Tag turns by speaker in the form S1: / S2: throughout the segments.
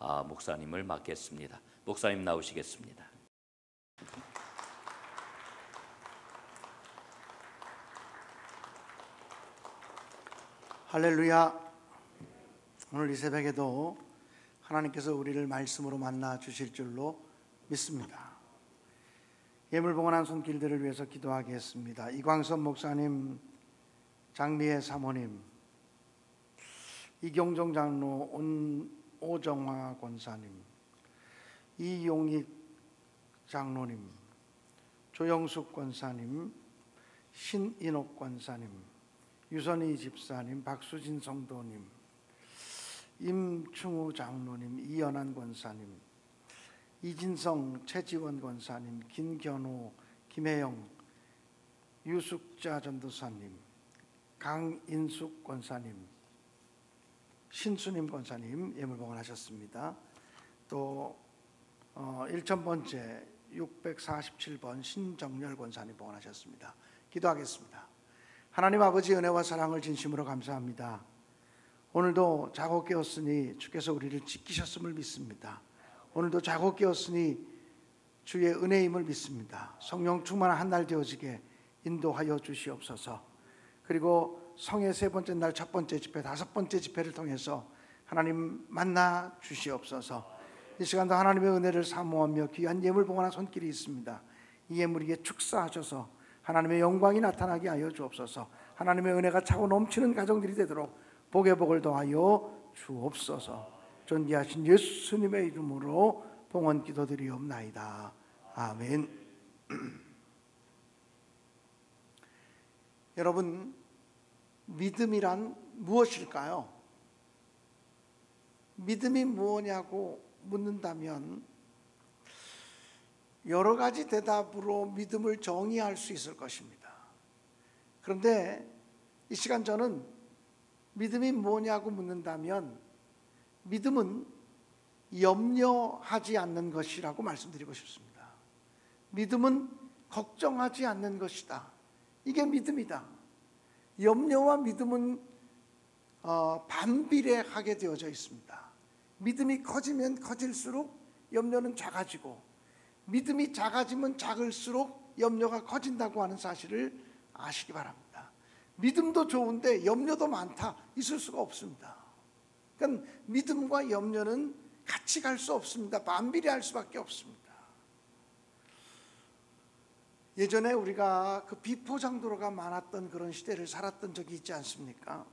S1: 목사님을 맡겠습니다. 목사님 나오시겠습니다.
S2: 할렐루야. 오늘 이 새벽에도 하나님께서 우리를 말씀으로 만나 주실 줄로 믿습니다. 예물봉헌한 손길들을 위해서 기도하겠습니다. 이광선 목사님, 장미애 사모님, 이경종 장로, 오정화 권사님, 이용익 장로님, 조영숙 권사님, 신인옥 권사님, 유선희 집사님, 박수진 성도님, 임충우 장로님, 이연한 권사님, 이진성 최지원 권사님, 김견호, 김혜영, 유숙자 전도사님, 강인숙 권사님, 신수님 권사님 예물봉헌하셨습니다. 또 1000번째 647번 신정렬 권사님 봉헌하셨습니다. 기도하겠습니다. 하나님 아버지 은혜와 사랑을 진심으로 감사합니다. 오늘도 자고 깨었으니 주께서 우리를 지키셨음을 믿습니다. 오늘도 자고 깨었으니 주의 은혜임을 믿습니다. 성령 충만한 한 날 되어지게 인도하여 주시옵소서. 그리고 성의 세 번째 날 첫 번째 집회, 다섯 번째 집회를 통해서 하나님 만나 주시옵소서. 이 시간도 하나님의 은혜를 사모하며 귀한 예물 봉헌한 손길이 있습니다. 이 예물에게 축사하셔서 하나님의 영광이 나타나게 하여 주옵소서. 하나님의 은혜가 차고 넘치는 가정들이 되도록 복의 복을 더하여 주옵소서. 존귀하신 예수님의 이름으로 봉헌 기도드리옵나이다. 아멘. 여러분, 믿음이란 무엇일까요? 믿음이 무엇냐고 묻는다면 여러 가지 대답으로 믿음을 정의할 수 있을 것입니다. 그런데 이 시간 저는 믿음이 뭐냐고 묻는다면 믿음은 염려하지 않는 것이라고 말씀드리고 싶습니다. 믿음은 걱정하지 않는 것이다. 이게 믿음이다. 염려와 믿음은 반비례하게 되어져 있습니다. 믿음이 커지면 커질수록 염려는 작아지고, 믿음이 작아지면 작을수록 염려가 커진다고 하는 사실을 아시기 바랍니다. 믿음도 좋은데 염려도 많다, 있을 수가 없습니다. 그러니까 믿음과 염려는 같이 갈 수 없습니다. 반비례할 수밖에 없습니다. 예전에 우리가 그 비포장도로가 많았던 그런 시대를 살았던 적이 있지 않습니까?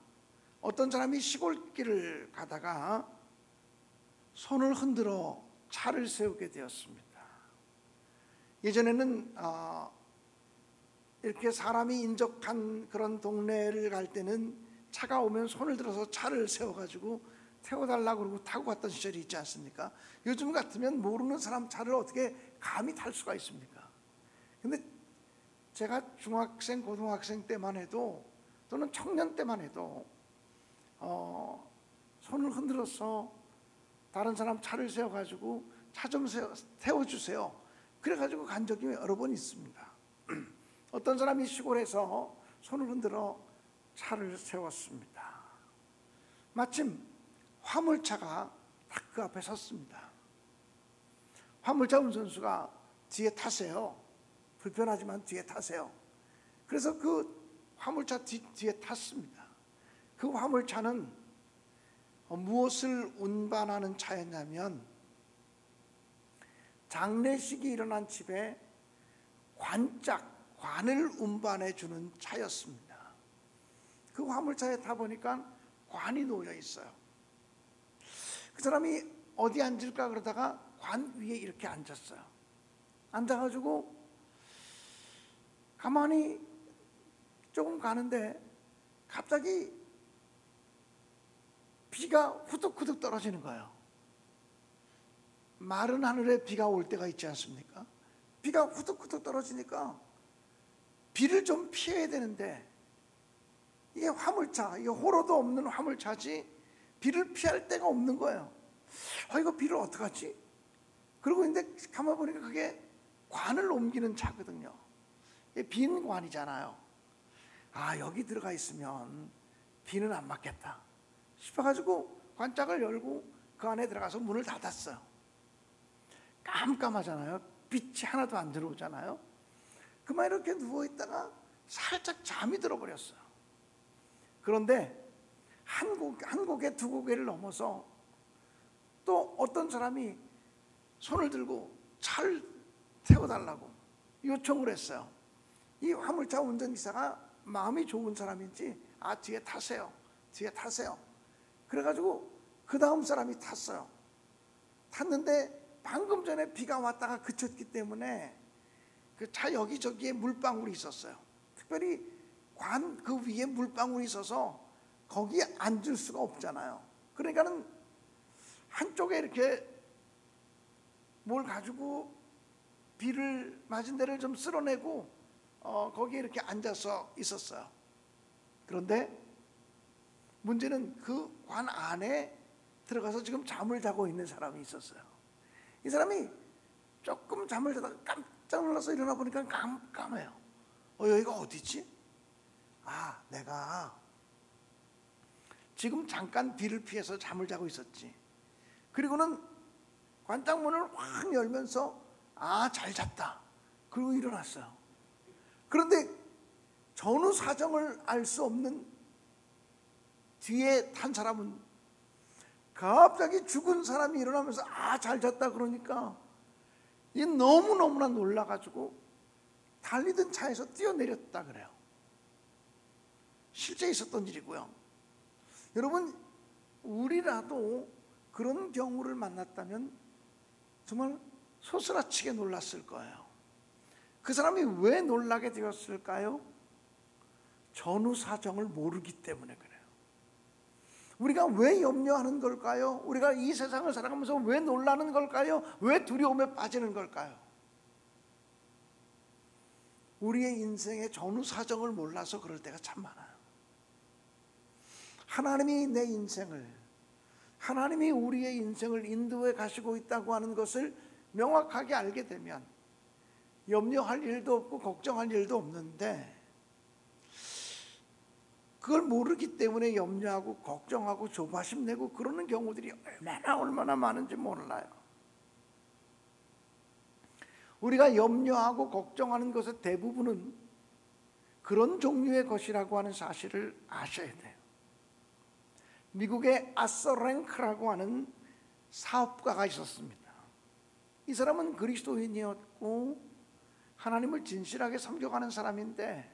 S2: 어떤 사람이 시골길을 가다가 손을 흔들어 차를 세우게 되었습니다. 예전에는 이렇게 사람이 인적한 그런 동네를 갈 때는 차가 오면 손을 들어서 차를 세워가지고 태워달라고 그러고 타고 갔던 시절이 있지 않습니까? 요즘 같으면 모르는 사람 차를 어떻게 감히 탈 수가 있습니까? 근데 제가 중학생, 고등학생 때만 해도, 또는 청년 때만 해도 손을 흔들어서 다른 사람 차를 세워가지고 차 좀 태워주세요, 그래가지고 간 적이 여러 번 있습니다. 어떤 사람이 시골에서 손을 흔들어 차를 세웠습니다. 마침 화물차가 딱 그 앞에 섰습니다. 화물차 운전수가 뒤에 타세요. 불편하지만 뒤에 타세요. 그래서 그 화물차 뒤에 탔습니다. 그 화물차는 무엇을 운반하는 차였냐면 장례식이 일어난 집에 관을 운반해 주는 차였습니다. 그 화물차에 타보니까 관이 놓여 있어요. 그 사람이 어디 앉을까 그러다가 관 위에 이렇게 앉았어요. 앉아가지고 가만히 조금 가는데 갑자기 비가 후둑후둑 떨어지는 거예요. 마른 하늘에 비가 올 때가 있지 않습니까? 비가 후둑후둑 떨어지니까 비를 좀 피해야 되는데, 이게 화물차, 이게 호로도 없는 화물차지 비를 피할 데가 없는 거예요. 이거 비를 어떡하지? 그러고 있는데 가만 보니까 그게 관을 옮기는 차거든요. 빈 관이잖아요. 여기 들어가 있으면 비는 안 맞겠다 싶어가지고 관짝을 열고 그 안에 들어가서 문을 닫았어요. 깜깜하잖아요. 빛이 하나도 안 들어오잖아요. 그만 이렇게 누워있다가 살짝 잠이 들어버렸어요. 그런데 한 고개 두 고개를 넘어서 또 어떤 사람이 손을 들고 차를 태워달라고 요청을 했어요. 이 화물차 운전기사가 마음이 좋은 사람인지 뒤에 타세요. 뒤에 타세요. 그래가지고 그 다음 사람이 탔어요. 탔는데 방금 전에 비가 왔다가 그쳤기 때문에 그 차 여기저기에 물방울이 있었어요. 특별히 관 그 위에 물방울이 있어서 거기에 앉을 수가 없잖아요. 그러니까는 한쪽에 이렇게 뭘 가지고 비를 맞은 데를 좀 쓸어내고 거기에 이렇게 앉아서 있었어요. 그런데 문제는 그 관 안에 들어가서 지금 잠을 자고 있는 사람이 있었어요. 이 사람이 조금 잠을 자다가 깜짝 놀라서 일어나 보니까 깜깜해요. 여기가 어디지? 내가 지금 잠깐 비를 피해서 잠을 자고 있었지. 그리고는 관장문을 확 열면서 잘 잤다. 그리고 일어났어요. 그런데 전후 사정을 알 수 없는 뒤에 탄 사람은 갑자기 죽은 사람이 일어나면서 잘 잤다 그러니까 이 너무너무나 놀라가지고 달리던 차에서 뛰어내렸다 그래요. 실제 있었던 일이고요. 여러분, 우리라도 그런 경우를 만났다면 정말 소스라치게 놀랐을 거예요. 그 사람이 왜 놀라게 되었을까요? 전후 사정을 모르기 때문에 그래요. 우리가 왜 염려하는 걸까요? 우리가 이 세상을 살아가면서 왜 놀라는 걸까요? 왜 두려움에 빠지는 걸까요? 우리의 인생의 전후 사정을 몰라서 그럴 때가 참 많아요. 하나님이 내 인생을, 하나님이 우리의 인생을 인도해 가시고 있다고 하는 것을 명확하게 알게 되면 염려할 일도 없고 걱정할 일도 없는데, 그걸 모르기 때문에 염려하고 걱정하고 조바심 내고 그러는 경우들이 얼마나 많은지 몰라요. 우리가 염려하고 걱정하는 것의 대부분은 그런 종류의 것이라고 하는 사실을 아셔야 돼요. 미국의 아서 랭크라고 하는 사업가가 있었습니다. 이 사람은 그리스도인이었고 하나님을 진실하게 섬겨가는 사람인데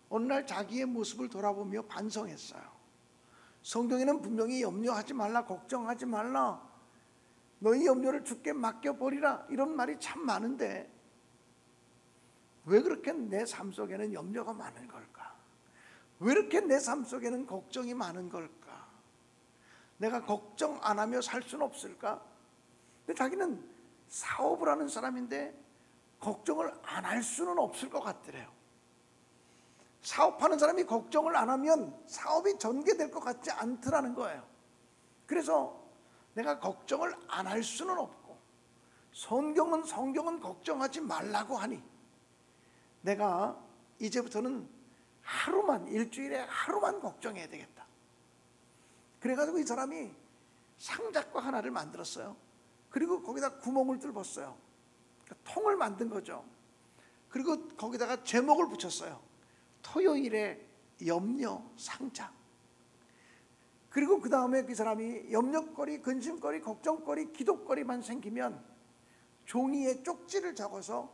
S2: 어느 날 자기의 모습을 돌아보며 반성했어요. 성경에는 분명히 염려하지 말라, 걱정하지 말라, 너희 염려를 주께 맡겨버리라, 이런 말이 참 많은데 왜 그렇게 내 삶 속에는 염려가 많은 걸까? 왜 이렇게 내 삶 속에는 걱정이 많은 걸까? 내가 걱정 안 하며 살 수는 없을까? 근데 자기는 사업을 하는 사람인데 걱정을 안 할 수는 없을 것 같더래요. 사업하는 사람이 걱정을 안 하면 사업이 전개될 것 같지 않더라는 거예요. 그래서 내가 걱정을 안 할 수는 없고 성경은 걱정하지 말라고 하니 내가 이제부터는 일주일에 하루만 걱정해야 되겠다. 그래가지고 이 사람이 상자과 하나를 만들었어요. 그리고 거기다 구멍을 뚫었어요. 그러니까 통을 만든 거죠. 그리고 거기다가 제목을 붙였어요. 토요일의 염려 상자. 그리고 그 다음에 그 사람이 염려거리, 근심거리, 걱정거리, 기도거리만 생기면 종이에 쪽지를 적어서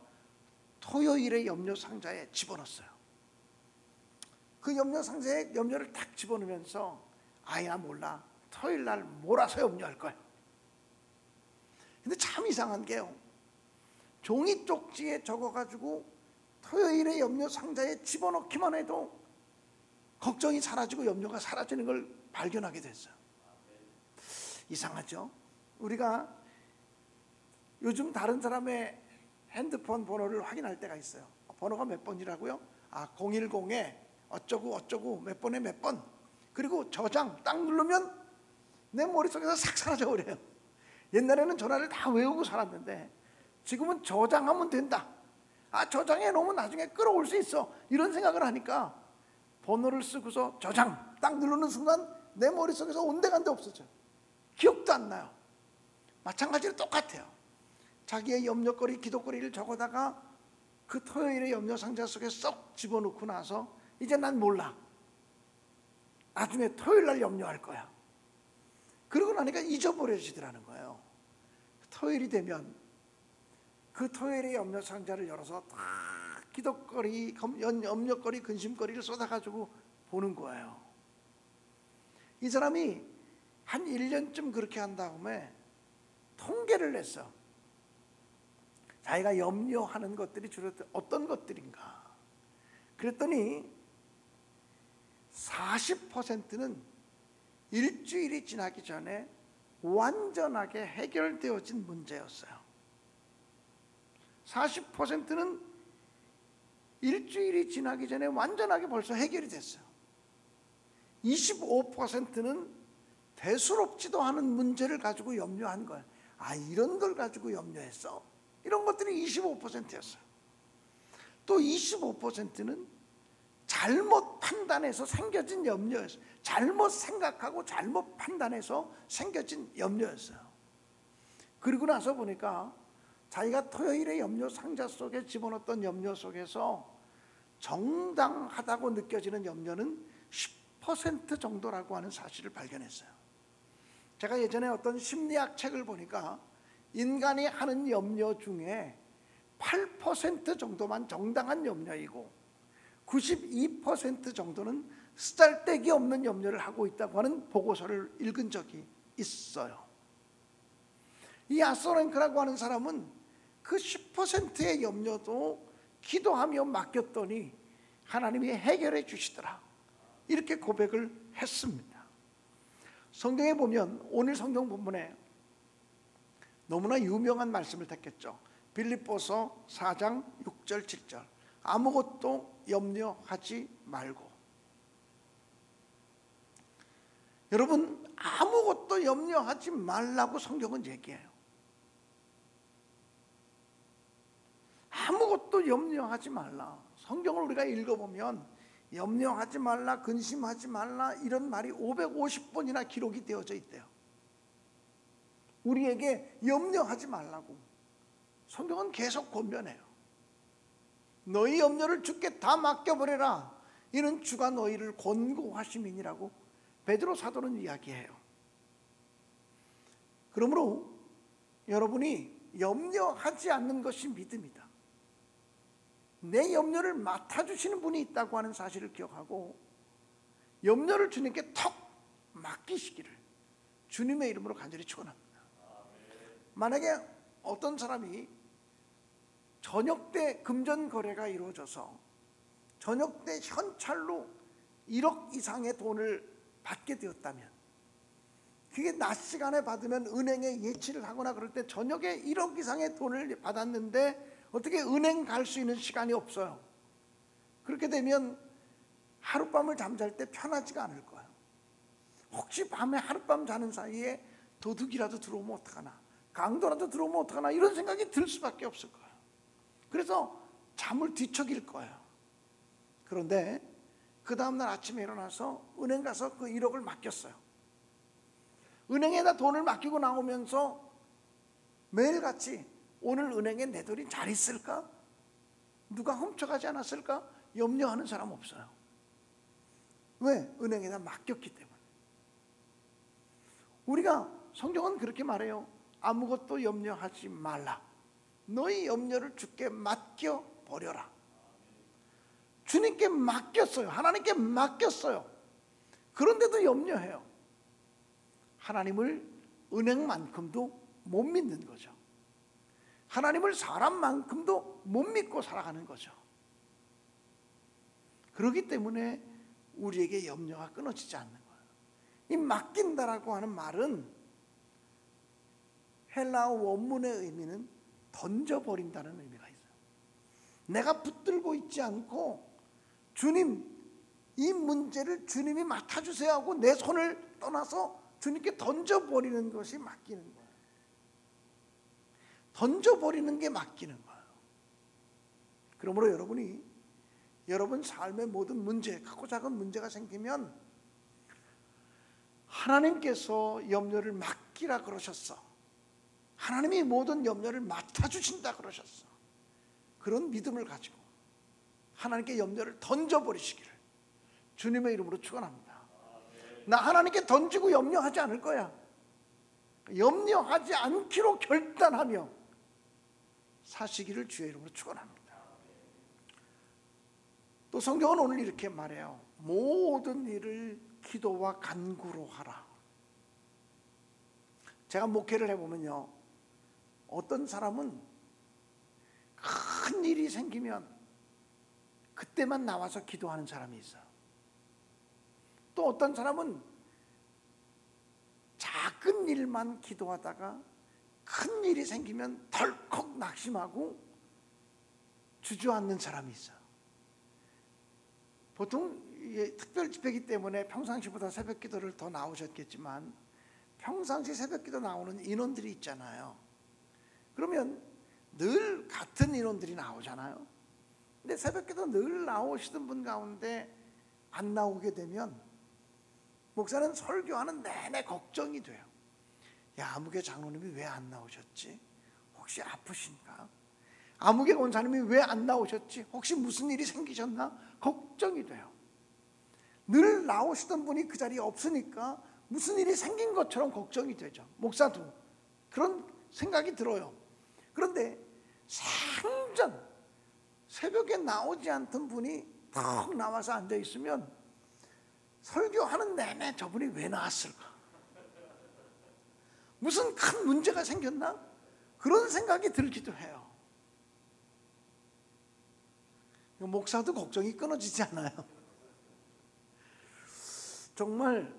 S2: 토요일의 염려 상자에 집어넣었어요. 그 염려 상자에 염려를 탁 집어넣으면서 아야 몰라, 토요일 날 몰아서 염려할 거야. 근데 참 이상한 게요, 종이 쪽지에 적어가지고 토요일의 염려 상자에 집어넣기만 해도 걱정이 사라지고 염려가 사라지는 걸 발견하게 됐어요. 이상하죠? 우리가 요즘 다른 사람의 핸드폰 번호를 확인할 때가 있어요. 번호가 몇 번이라고요? 010에 어쩌고 몇 번에 몇 번. 그리고 저장 딱 누르면 내 머릿속에서 싹 사라져 버려요. 옛날에는 전화를 다 외우고 살았는데 지금은 저장하면 된다. 저장해 놓으면 나중에 끌어올 수 있어. 이런 생각을 하니까 번호를 쓰고서 저장 딱 누르는 순간 내 머릿속에서 온데간데 없어져요. 기억도 안 나요. 마찬가지로 똑같아요. 자기의 염려거리, 기도거리를 적어다가 그 토요일의 염려 상자 속에 쏙 집어넣고 나서 이제 난 몰라. 나중에 토요일 날 염려할 거야. 그러고 나니까 잊어버려지더라는 거예요. 토요일이 되면 그 토요일의 염려 상자를 열어서 다 기도거리, 염려거리, 근심거리를 쏟아가지고 보는 거예요. 이 사람이 한 1년쯤 그렇게 한 다음에 통계를 냈어. 자기가 염려하는 것들이 주로 어떤 것들인가. 그랬더니 40%는 일주일이 지나기 전에 완전하게 해결되어진 문제였어요. 40%는 일주일이 지나기 전에 완전하게 벌써 해결이 됐어요. 25%는 대수롭지도 않은 문제를 가지고 염려한 거예요. 아, 이런 걸 가지고 염려했어? 이런 것들이 25%였어요. 또 25%는 잘못 판단해서 생겨진 염려였어요. 잘못 생각하고 잘못 판단해서 생겨진 염려였어요. 그리고 나서 보니까 자기가 토요일의 염려 상자 속에 집어넣었던 염려 속에서 정당하다고 느껴지는 염려는 10% 정도라고 하는 사실을 발견했어요. 제가 예전에 어떤 심리학 책을 보니까 인간이 하는 염려 중에 8% 정도만 정당한 염려이고 92% 정도는 쓰잘데기 없는 염려를 하고 있다고 하는 보고서를 읽은 적이 있어요. 이 아서랭크라고 하는 사람은 그 10%의 염려도 기도하며 맡겼더니 하나님이 해결해 주시더라, 이렇게 고백을 했습니다. 성경에 보면 오늘 성경 본문에 너무나 유명한 말씀을 택했죠. 빌립보서 4장 6절 7절 아무것도 염려하지 말고. 여러분, 아무것도 염려하지 말라고 성경은 얘기해요. 아무것도 염려하지 말라. 성경을 우리가 읽어보면 염려하지 말라, 근심하지 말라 이런 말이 550번이나 기록이 되어져 있대요. 우리에게 염려하지 말라고 성경은 계속 권면해요. 너희 염려를 주께 다 맡겨버려라. 이는 주가 너희를 권고하심이니라고 베드로 사도는 이야기해요. 그러므로 여러분이 염려하지 않는 것이 믿음이다. 내 염려를 맡아주시는 분이 있다고 하는 사실을 기억하고 염려를 주님께 턱 맡기시기를 주님의 이름으로 간절히 축원합니다. 만약에 어떤 사람이 저녁 때 금전 거래가 이루어져서 저녁 때 현찰로 1억 이상의 돈을 받게 되었다면, 그게 낮 시간에 받으면 은행에 예치를 하거나 그럴 때 저녁에 1억 이상의 돈을 받았는데 어떻게 은행 갈 수 있는 시간이 없어요. 그렇게 되면 하룻밤을 잠잘 때 편하지가 않을 거예요. 혹시 밤에 하룻밤 자는 사이에 도둑이라도 들어오면 어떡하나, 강도라도 들어오면 어떡하나, 이런 생각이 들 수밖에 없을 거예요. 그래서 잠을 뒤척일 거예요. 그런데 그 다음날 아침에 일어나서 은행 가서 그 1억을 맡겼어요. 은행에다 돈을 맡기고 나오면서 매일같이 오늘 은행에 내 돈이 잘 있을까? 누가 훔쳐가지 않았을까? 염려하는 사람 없어요. 왜? 은행에다 맡겼기 때문에. 우리가 성경은 그렇게 말해요. 아무것도 염려하지 말라. 너희 염려를 주께 맡겨버려라. 주님께 맡겼어요. 하나님께 맡겼어요. 그런데도 염려해요. 하나님을 은행만큼도 못 믿는 거죠. 하나님을 사람만큼도 못 믿고 살아가는 거죠. 그렇기 때문에 우리에게 염려가 끊어지지 않는 거예요. 이 맡긴다라고 하는 말은 헬라어 원문의 의미는 던져버린다는 의미가 있어요. 내가 붙들고 있지 않고 주님, 이 문제를 주님이 맡아주세요 하고 내 손을 떠나서 주님께 던져버리는 것이 맡기는 거예요. 던져버리는 게 맡기는 거예요. 그러므로 여러분이 여러분 삶의 모든 문제, 크고 작은 문제가 생기면 하나님께서 염려를 맡기라 그러셨어. 하나님이 모든 염려를 맡아주신다 그러셨어. 그런 믿음을 가지고 하나님께 염려를 던져버리시기를 주님의 이름으로 축원합니다. 나 하나님께 던지고 염려하지 않을 거야. 염려하지 않기로 결단하며 사시기를 주의 이름으로 축원합니다. 또 성경은 오늘 이렇게 말해요. 모든 일을 기도와 간구로 하라. 제가 목회를 해보면요, 어떤 사람은 큰 일이 생기면 그때만 나와서 기도하는 사람이 있어요. 또 어떤 사람은 작은 일만 기도하다가 큰 일이 생기면 덜컥 낙심하고 주저앉는 사람이 있어요. 보통 특별 집회이기 때문에 평상시보다 새벽 기도를 더 나오셨겠지만 평상시 새벽 기도 나오는 인원들이 있잖아요. 그러면 늘 같은 인원들이 나오잖아요. 근데 새벽 기도 늘 나오시던 분 가운데 안 나오게 되면 목사는 설교하는 내내 걱정이 돼요. 야, 아무개 장로님이 왜 안 나오셨지? 혹시 아프신가? 아무개 권사님이 왜 안 나오셨지? 혹시 무슨 일이 생기셨나? 걱정이 돼요. 늘 나오시던 분이 그 자리에 없으니까 무슨 일이 생긴 것처럼 걱정이 되죠. 목사도 그런 생각이 들어요. 그런데 생전 새벽에 나오지 않던 분이 탁 나와서 앉아 있으면 설교하는 내내 저분이 왜 나왔을까? 무슨 큰 문제가 생겼나? 그런 생각이 들기도 해요. 목사도 걱정이 끊어지지 않아요. 정말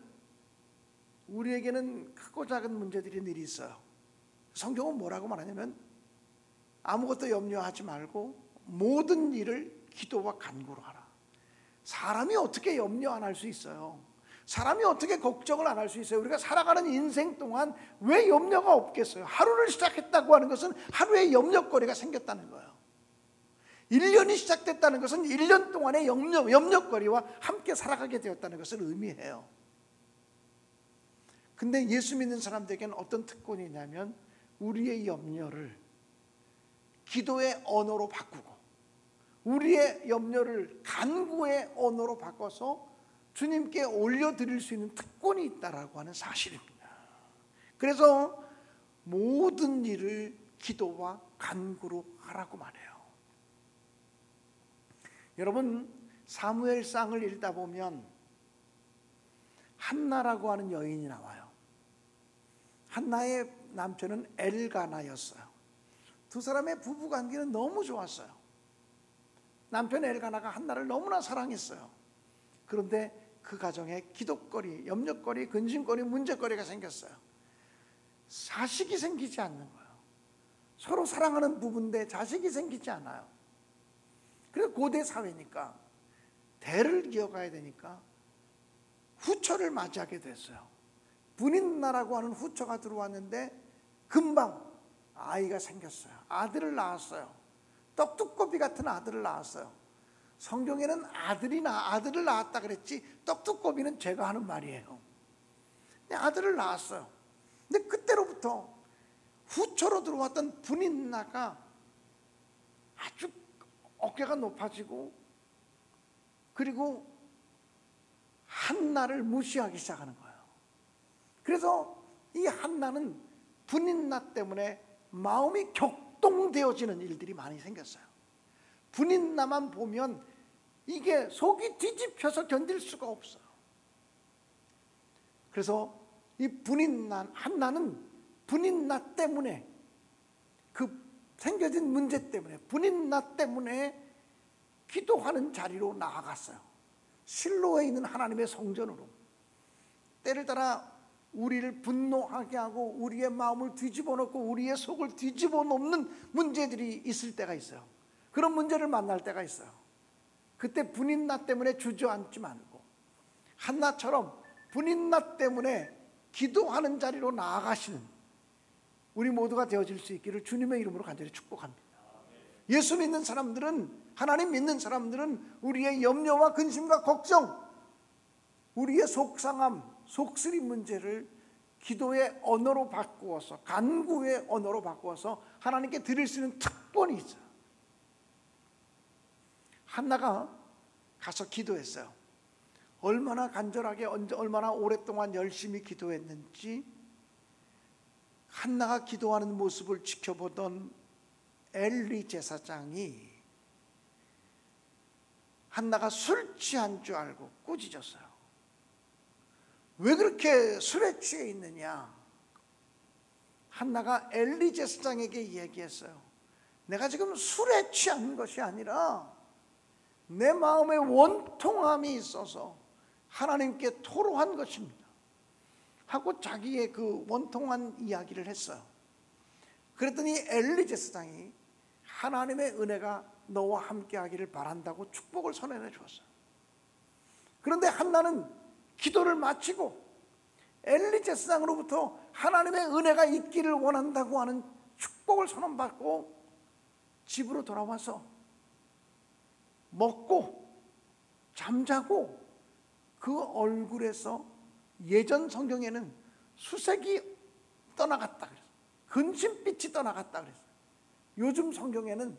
S2: 우리에게는 크고 작은 문제들이 늘 있어요. 성경은 뭐라고 말하냐면 아무것도 염려하지 말고 모든 일을 기도와 간구로 하라. 사람이 어떻게 염려 안 할 수 있어요? 사람이 어떻게 걱정을 안 할 수 있어요? 우리가 살아가는 인생 동안 왜 염려가 없겠어요? 하루를 시작했다고 하는 것은 하루에 염려거리가 생겼다는 거예요. 1년이 시작됐다는 것은 1년 동안의 염려거리와 함께 살아가게 되었다는 것을 의미해요. 근데 예수 믿는 사람들에게는 어떤 특권이 있냐면 우리의 염려를 기도의 언어로 바꾸고 우리의 염려를 간구의 언어로 바꿔서 주님께 올려드릴 수 있는 특권이 있다라고 하는 사실입니다. 그래서 모든 일을 기도와 간구로 하라고 말해요. 여러분, 사무엘상을 읽다 보면 한나라고 하는 여인이 나와요. 한나의 남편은 엘가나였어요. 두 사람의 부부관계는 너무 좋았어요. 남편 엘가나가 한나를 너무나 사랑했어요. 그런데 그 가정에 기독거리, 염려거리, 근심거리, 문제거리가 생겼어요. 자식이 생기지 않는 거예요. 서로 사랑하는 부부인데 자식이 생기지 않아요. 그래서 고대 사회니까 대를 이어가야 되니까 후처를 맞이하게 됐어요. 분인나라고 하는 후처가 들어왔는데 금방 아이가 생겼어요. 아들을 낳았어요. 떡두꺼비 같은 아들을 낳았어요. 성경에는 아들을 낳았다 그랬지 떡두꺼비는 제가 하는 말이에요. 아들을 낳았어요. 근데 그때로부터 후처로 들어왔던 분인나가 아주 어깨가 높아지고 그리고 한나를 무시하기 시작하는 거예요. 그래서 이 한나는 분인나 때문에 마음이 격동되어지는 일들이 많이 생겼어요. 분인나만 보면 이게 속이 뒤집혀서 견딜 수가 없어요. 그래서 이 한나는 분인나 때문에 그 생겨진 문제 때문에 분인나 때문에 기도하는 자리로 나아갔어요. 실로에 있는 하나님의 성전으로. 때를 따라 우리를 분노하게 하고 우리의 마음을 뒤집어 놓고 우리의 속을 뒤집어 놓는 문제들이 있을 때가 있어요. 그런 문제를 만날 때가 있어요. 그때 분인나 때문에 주저앉지 말고 한나처럼 분인나 때문에 기도하는 자리로 나아가시는 우리 모두가 되어질 수 있기를 주님의 이름으로 간절히 축복합니다. 예수 믿는 사람들은, 하나님 믿는 사람들은 우리의 염려와 근심과 걱정, 우리의 속상함, 속쓰림 문제를 기도의 언어로 바꾸어서, 간구의 언어로 바꾸어서 하나님께 드릴 수 있는 특권이 있어요. 한나가 가서 기도했어요. 얼마나 간절하게, 얼마나 오랫동안 열심히 기도했는지 한나가 기도하는 모습을 지켜보던 엘리 제사장이 한나가 술 취한 줄 알고 꾸짖었어요. 왜 그렇게 술에 취해 있느냐? 한나가 엘리 제사장에게 얘기했어요. 내가 지금 술에 취한 것이 아니라 내 마음에 원통함이 있어서 하나님께 토로한 것입니다 하고 자기의 그 원통한 이야기를 했어요. 그랬더니 엘리 제사장이 하나님의 은혜가 너와 함께 하기를 바란다고 축복을 선언해 주었어요. 그런데 한나는 기도를 마치고 엘리 제사장으로부터 하나님의 은혜가 있기를 원한다고 하는 축복을 선언받고 집으로 돌아와서 먹고 잠자고 그 얼굴에서 예전 성경에는 수색이 떠나갔다 그랬어요. 근심빛이 떠나갔다 그랬어요. 요즘 성경에는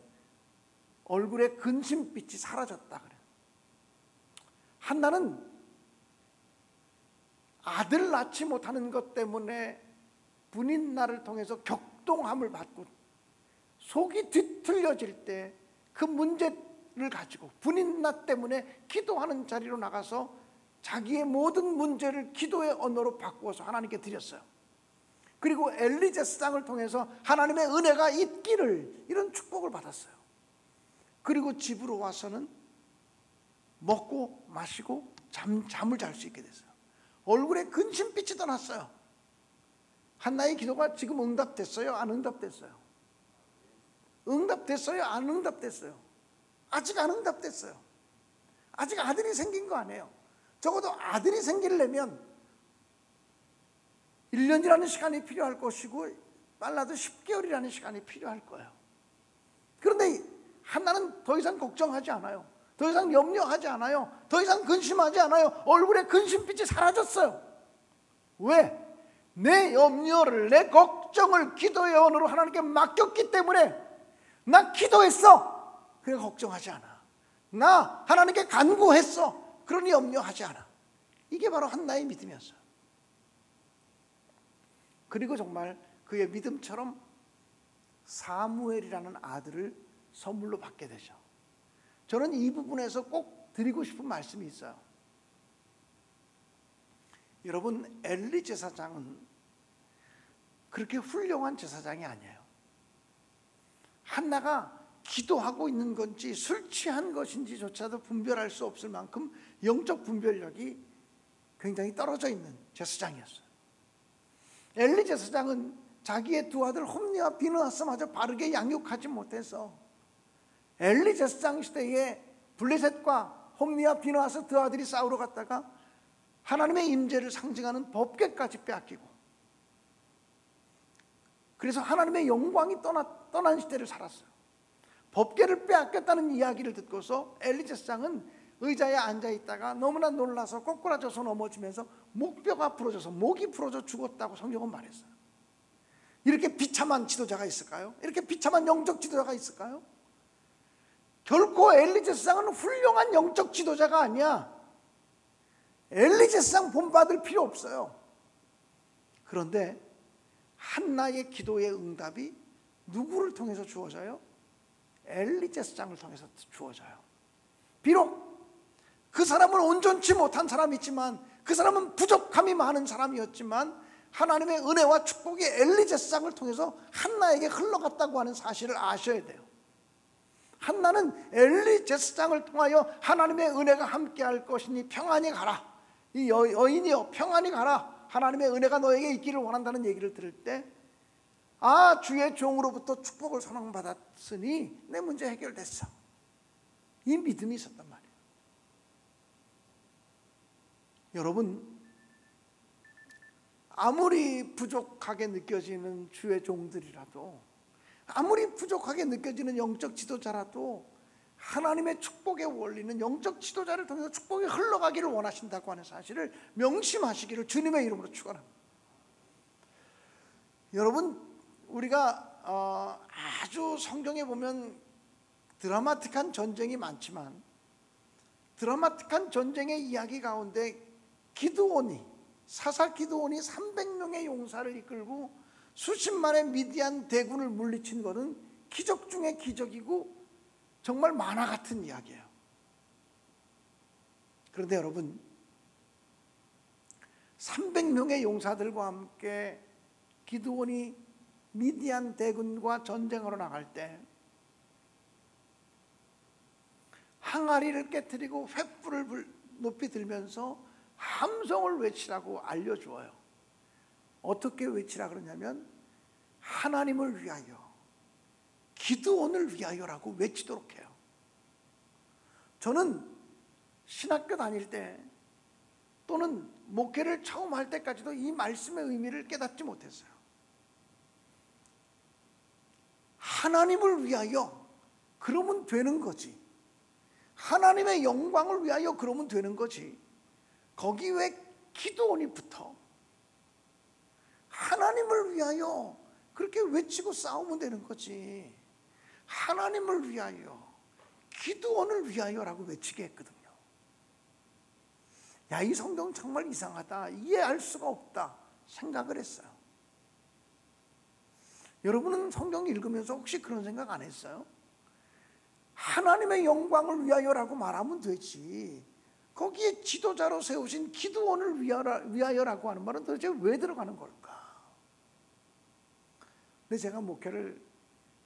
S2: 얼굴에 근심빛이 사라졌다 그래요. 한나는 아들 낳지 못하는 것 때문에 분인날을 통해서 격동함을 받고 속이 뒤틀려질 때 그 문제를 가지고 분인날 때문에 기도하는 자리로 나가서 자기의 모든 문제를 기도의 언어로 바꾸어서 하나님께 드렸어요. 그리고 엘리 제사장을 통해서 하나님의 은혜가 있기를, 이런 축복을 받았어요. 그리고 집으로 와서는 먹고 마시고 잠을 잘 수 있게 됐어요. 얼굴에 근심빛이 떠났어요. 한나의 기도가 지금 응답됐어요? 안 응답됐어요? 응답됐어요? 안 응답됐어요? 아직 안 응답됐어요. 아직 아들이 생긴 거 아니에요. 적어도 아들이 생기려면 1년이라는 시간이 필요할 것이고 빨라도 10개월이라는 시간이 필요할 거예요. 그런데 한나는 더 이상 걱정하지 않아요. 더 이상 염려하지 않아요. 더 이상 근심하지 않아요. 얼굴에 근심빛이 사라졌어요. 왜? 내 염려를, 내 걱정을 기도의 언어로 하나님께 맡겼기 때문에 나 기도했어. 그래 걱정하지 않아. 나 하나님께 간구했어. 그러니 염려하지 않아. 이게 바로 한나의 믿음이었어요. 그리고 정말 그의 믿음처럼 사무엘이라는 아들을 선물로 받게 되죠. 저는 이 부분에서 꼭 드리고 싶은 말씀이 있어요. 여러분, 엘리 제사장은 그렇게 훌륭한 제사장이 아니에요. 한나가 기도하고 있는 건지 술 취한 것인지조차도 분별할 수 없을 만큼 영적 분별력이 굉장히 떨어져 있는 제사장이었어요. 엘리 제사장은 자기의 두 아들 홈니와 비느하스마저 바르게 양육하지 못해서 엘리 제사장 시대에 블레셋과 홈니와 비느하스 두 아들이 싸우러 갔다가 하나님의 임재를 상징하는 법궤까지 빼앗기고, 그래서 하나님의 영광이 떠난 시대를 살았어요. 법궤를 빼앗겼다는 이야기를 듣고서 엘리 제사장은 의자에 앉아있다가 너무나 놀라서 꼬꾸라져서 넘어지면서 목뼈가 부러져서 목이 부러져 죽었다고 성경은 말했어요. 이렇게 비참한 지도자가 있을까요? 이렇게 비참한 영적 지도자가 있을까요? 결코 엘리 제사장은 훌륭한 영적 지도자가 아니야. 엘리 제사장 본받을 필요 없어요. 그런데 한나의 기도의 응답이 누구를 통해서 주어져요? 엘리 제사장을 통해서 주어져요. 비록 그 사람은 온전치 못한 사람이지만, 그 사람은 부족함이 많은 사람이었지만 하나님의 은혜와 축복이 엘리 제사장을 통해서 한나에게 흘러갔다고 하는 사실을 아셔야 돼요. 한나는 엘리 제사장을 통하여 하나님의 은혜가 함께할 것이니 평안히 가라, 이 여인이여 평안히 가라, 하나님의 은혜가 너에게 있기를 원한다는 얘기를 들을 때, 아, 주의 종으로부터 축복을 선언받았으니 내 문제 해결됐어, 이 믿음이 있었단 말이에요. 여러분, 아무리 부족하게 느껴지는 주의 종들이라도, 아무리 부족하게 느껴지는 영적 지도자라도 하나님의 축복의 원리는 영적 지도자를 통해서 축복이 흘러가기를 원하신다고 하는 사실을 명심하시기를 주님의 이름으로 축원합니다. 여러분, 우리가 아주 성경에 보면 드라마틱한 전쟁이 많지만 드라마틱한 전쟁의 이야기 가운데 사사 기드온이 300명의 용사를 이끌고 수십만의 미디안 대군을 물리친 것은 기적 중의 기적이고 정말 만화 같은 이야기예요. 그런데 여러분, 300명의 용사들과 함께 기드온이 미디안 대군과 전쟁으로 나갈 때 항아리를 깨뜨리고 횃불을 높이 들면서 함성을 외치라고 알려주어요. 어떻게 외치라 그러냐면 하나님을 위하여, 기드온을 위하여라고 외치도록 해요. 저는 신학교 다닐 때 또는 목회를 처음 할 때까지도 이 말씀의 의미를 깨닫지 못했어요. 하나님을 위하여 그러면 되는 거지. 하나님의 영광을 위하여 그러면 되는 거지. 거기 왜 기드온이 붙어? 하나님을 위하여 그렇게 외치고 싸우면 되는 거지. 하나님을 위하여, 기드온을 위하여라고 외치게 했거든요. 야, 이 성경 정말 이상하다, 이해할 수가 없다 생각을 했어요. 여러분은 성경 읽으면서 혹시 그런 생각 안 했어요? 하나님의 영광을 위하여라고 말하면 되지, 거기에 지도자로 세우신 기드온을 위하여라고 하는 말은 도대체 왜 들어가는 걸까? 근데 제가 목회를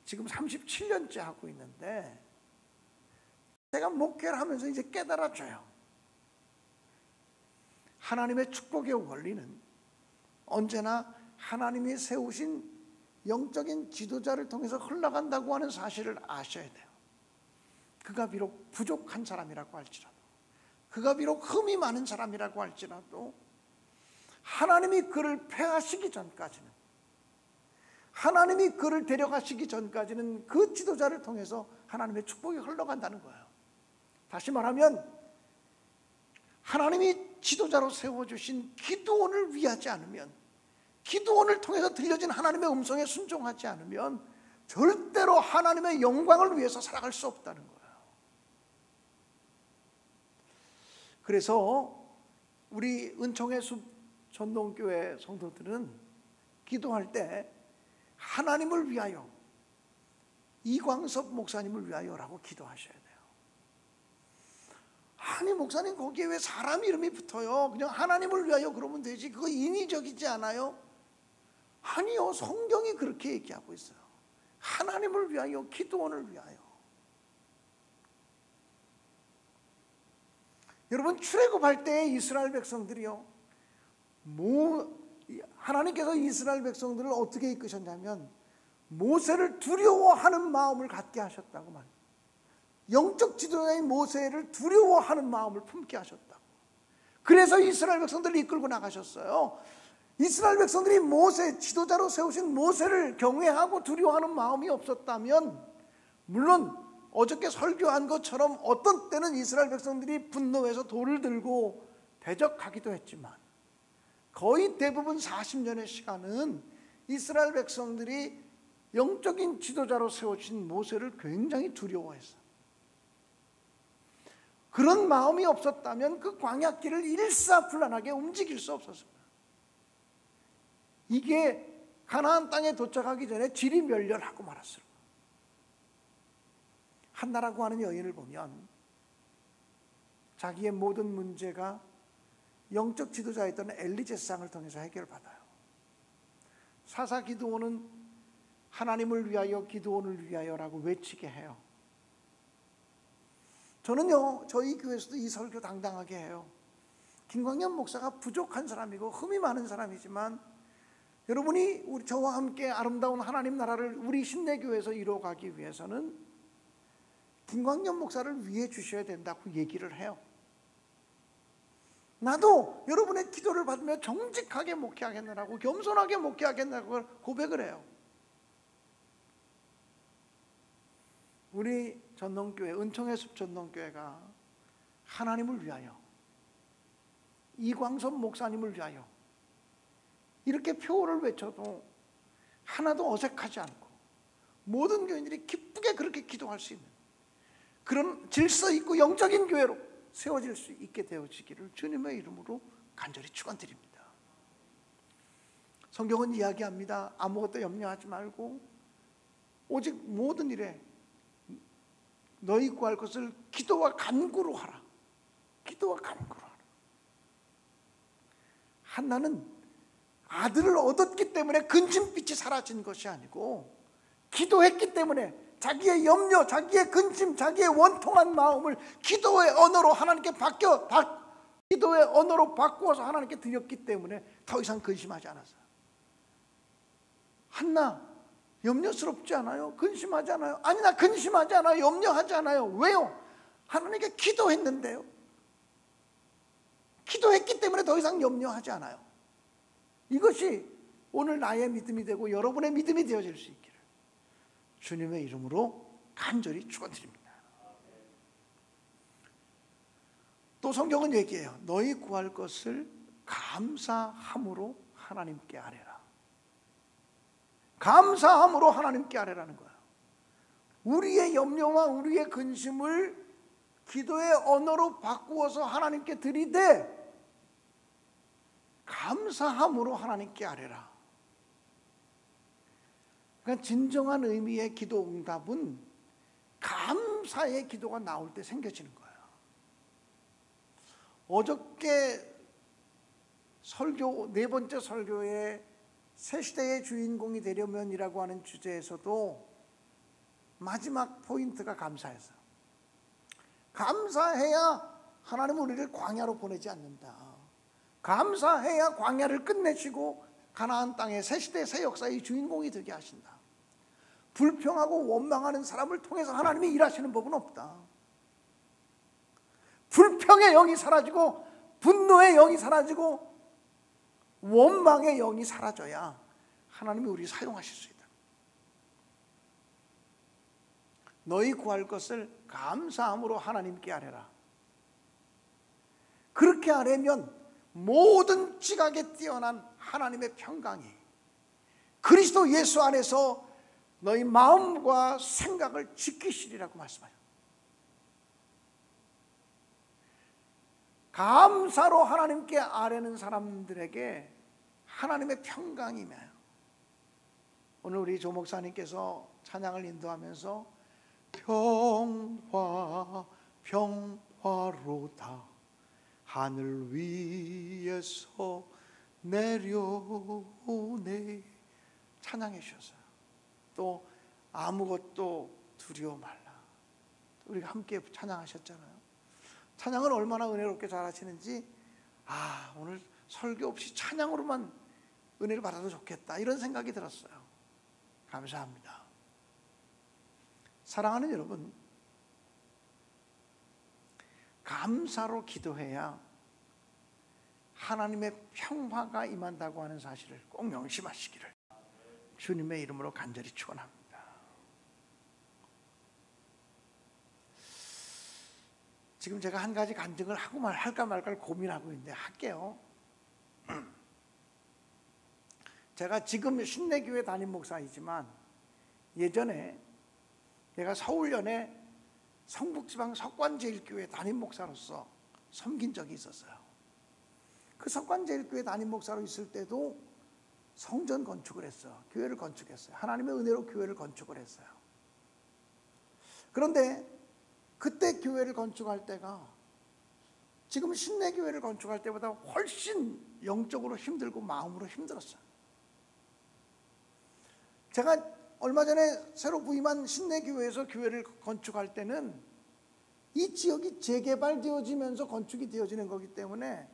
S2: 지금 37년째 하고 있는데 제가 목회를 하면서 이제 깨달아져요. 하나님의 축복의 원리는 언제나 하나님이 세우신 영적인 지도자를 통해서 흘러간다고 하는 사실을 아셔야 돼요. 그가 비록 부족한 사람이라고 할지라도, 그가 비록 흠이 많은 사람이라고 할지라도 하나님이 그를 폐하시기 전까지는, 하나님이 그를 데려가시기 전까지는 그 지도자를 통해서 하나님의 축복이 흘러간다는 거예요. 다시 말하면 하나님이 지도자로 세워주신 기드온을 위하지 않으면, 기드온을 통해서 들려진 하나님의 음성에 순종하지 않으면 절대로 하나님의 영광을 위해서 살아갈 수 없다는 거예요. 그래서 우리 은총의 숲 전동교회 성도들은 기도할 때 하나님을 위하여, 이광섭 목사님을 위하여라고 기도하셔야 돼요. 아니, 목사님 거기에 왜 사람 이름이 붙어요? 그냥 하나님을 위하여 그러면 되지, 그거 인위적이지 않아요? 아니요, 성경이 그렇게 얘기하고 있어요. 하나님을 위하여, 기드온을 위하여. 여러분, 출애굽할 때 이스라엘 백성들이요, 하나님께서 이스라엘 백성들을 어떻게 이끄셨냐면 모세를 두려워하는 마음을 갖게 하셨다고 말해요. 영적 지도자인 모세를 두려워하는 마음을 품게 하셨다고. 그래서 이스라엘 백성들을 이끌고 나가셨어요. 이스라엘 백성들이 모세, 지도자로 세우신 모세를 경외하고 두려워하는 마음이 없었다면, 물론 어저께 설교한 것처럼 어떤 때는 이스라엘 백성들이 분노해서 돌을 들고 대적하기도 했지만 거의 대부분 40년의 시간은 이스라엘 백성들이 영적인 지도자로 세우신 모세를 굉장히 두려워했어요. 그런 마음이 없었다면 그 광야길을 일사불란하게 움직일 수 없었습니다. 이게 가나안 땅에 도착하기 전에 질이 멸렬하고 말았어요. 한나라고 하는 여인을 보면 자기의 모든 문제가 영적 지도자였던 엘리제상을 통해서 해결받아요. 사사 기드온은 하나님을 위하여, 기드온을 위하여라고 외치게 해요. 저는요, 저희 교회에서도 이 설교 당당하게 해요. 김광현 목사가 부족한 사람이고 흠이 많은 사람이지만 여러분이 저와 함께 아름다운 하나님 나라를 우리 신내교회에서 이루어가기 위해서는 김광현 목사를 위해 주셔야 된다고 얘기를 해요. 나도 여러분의 기도를 받으며 정직하게 목회하겠느라고, 겸손하게 목회하겠느라고 고백을 해요. 우리 전농교회, 은총의 숲 전농교회가 하나님을 위하여, 이광섭 목사님을 위하여 이렇게 표어를 외쳐도 하나도 어색하지 않고 모든 교인들이 기쁘게 그렇게 기도할 수 있는 그런 질서 있고 영적인 교회로 세워질 수 있게 되어지기를 주님의 이름으로 간절히 축원드립니다. 성경은 이야기합니다. 아무것도 염려하지 말고 오직 모든 일에 너희 구할 것을 기도와 간구로 하라. 기도와 간구로 하라. 한나는 아들을 얻었기 때문에 근심빛이 사라진 것이 아니고 기도했기 때문에 자기의 염려, 자기의 근심, 자기의 원통한 마음을 기도의 언어로 하나님께 기도의 언어로 바꾸어서 하나님께 드렸기 때문에 더 이상 근심하지 않았어요. 한나 염려스럽지 않아요? 근심하지 않아요? 아니, 나 근심하지 않아요. 염려하지 않아요. 왜요? 하나님께 기도했는데요. 기도했기 때문에 더 이상 염려하지 않아요. 이것이 오늘 나의 믿음이 되고 여러분의 믿음이 되어질 수 있기를 주님의 이름으로 간절히 축원드립니다. 또 성경은 얘기해요. 너희 구할 것을 감사함으로 하나님께 아뢰라. 감사함으로 하나님께 아뢰라는 거예요. 우리의 염려와 우리의 근심을 기도의 언어로 바꾸어서 하나님께 드리되 감사함으로 하나님께 아뢰라. 그러니까 진정한 의미의 기도 응답은 감사의 기도가 나올 때 생겨지는 거예요. 어저께 설교, 네 번째 설교에 새 시대의 주인공이 되려면이라고 하는 주제에서도 마지막 포인트가 감사였어요. 감사해야 하나님은 우리를 광야로 보내지 않는다. 감사해야 광야를 끝내시고 가나안 땅의 새 시대 새 역사의 주인공이 되게 하신다. 불평하고 원망하는 사람을 통해서 하나님이 일하시는 법은 없다. 불평의 영이 사라지고 분노의 영이 사라지고 원망의 영이 사라져야 하나님이 우리 사용하실 수 있다. 너희 구할 것을 감사함으로 하나님께 아뢰라. 그렇게 아뢰면 모든 지각에 뛰어난 하나님의 평강이 그리스도 예수 안에서 너희 마음과 생각을 지키시리라고 말씀하셨어요. 감사로 하나님께 아뢰는 사람들에게 하나님의 평강이 임해요. 오늘 우리 조 목사님께서 찬양을 인도하면서 평화 평화로다 하늘 위에서 내려오네 찬양해 주셨어요. 또 아무것도 두려워 말라. 우리가 함께 찬양하셨잖아요. 찬양을 얼마나 은혜롭게 잘하시는지 오늘 설교 없이 찬양으로만 은혜를 받아도 좋겠다 이런 생각이 들었어요. 감사합니다. 사랑하는 여러분, 감사로 기도해야 하나님의 평화가 임한다고 하는 사실을 꼭 명심하시기를 주님의 이름으로 간절히 축원합니다. 지금 제가 한 가지 간증을 하고 할까 말까 고민하고 있는데 할게요. 제가 지금 신내교회 담임 목사이지만 예전에 내가 서울연의 성북지방 석관제일교회 담임 목사로서 섬긴 적이 있었어요. 그 석관제일교회 담임 목사로 있을 때도 성전 건축을 했어요. 교회를 건축했어요. 하나님의 은혜로 교회를 건축을 했어요. 그런데 그때 교회를 건축할 때가 지금 신내교회를 건축할 때보다 훨씬 영적으로 힘들고 마음으로 힘들었어요. 제가 얼마 전에 새로 부임한 신내교회에서 교회를 건축할 때는 이 지역이 재개발되어지면서 건축이 되어지는 거기 때문에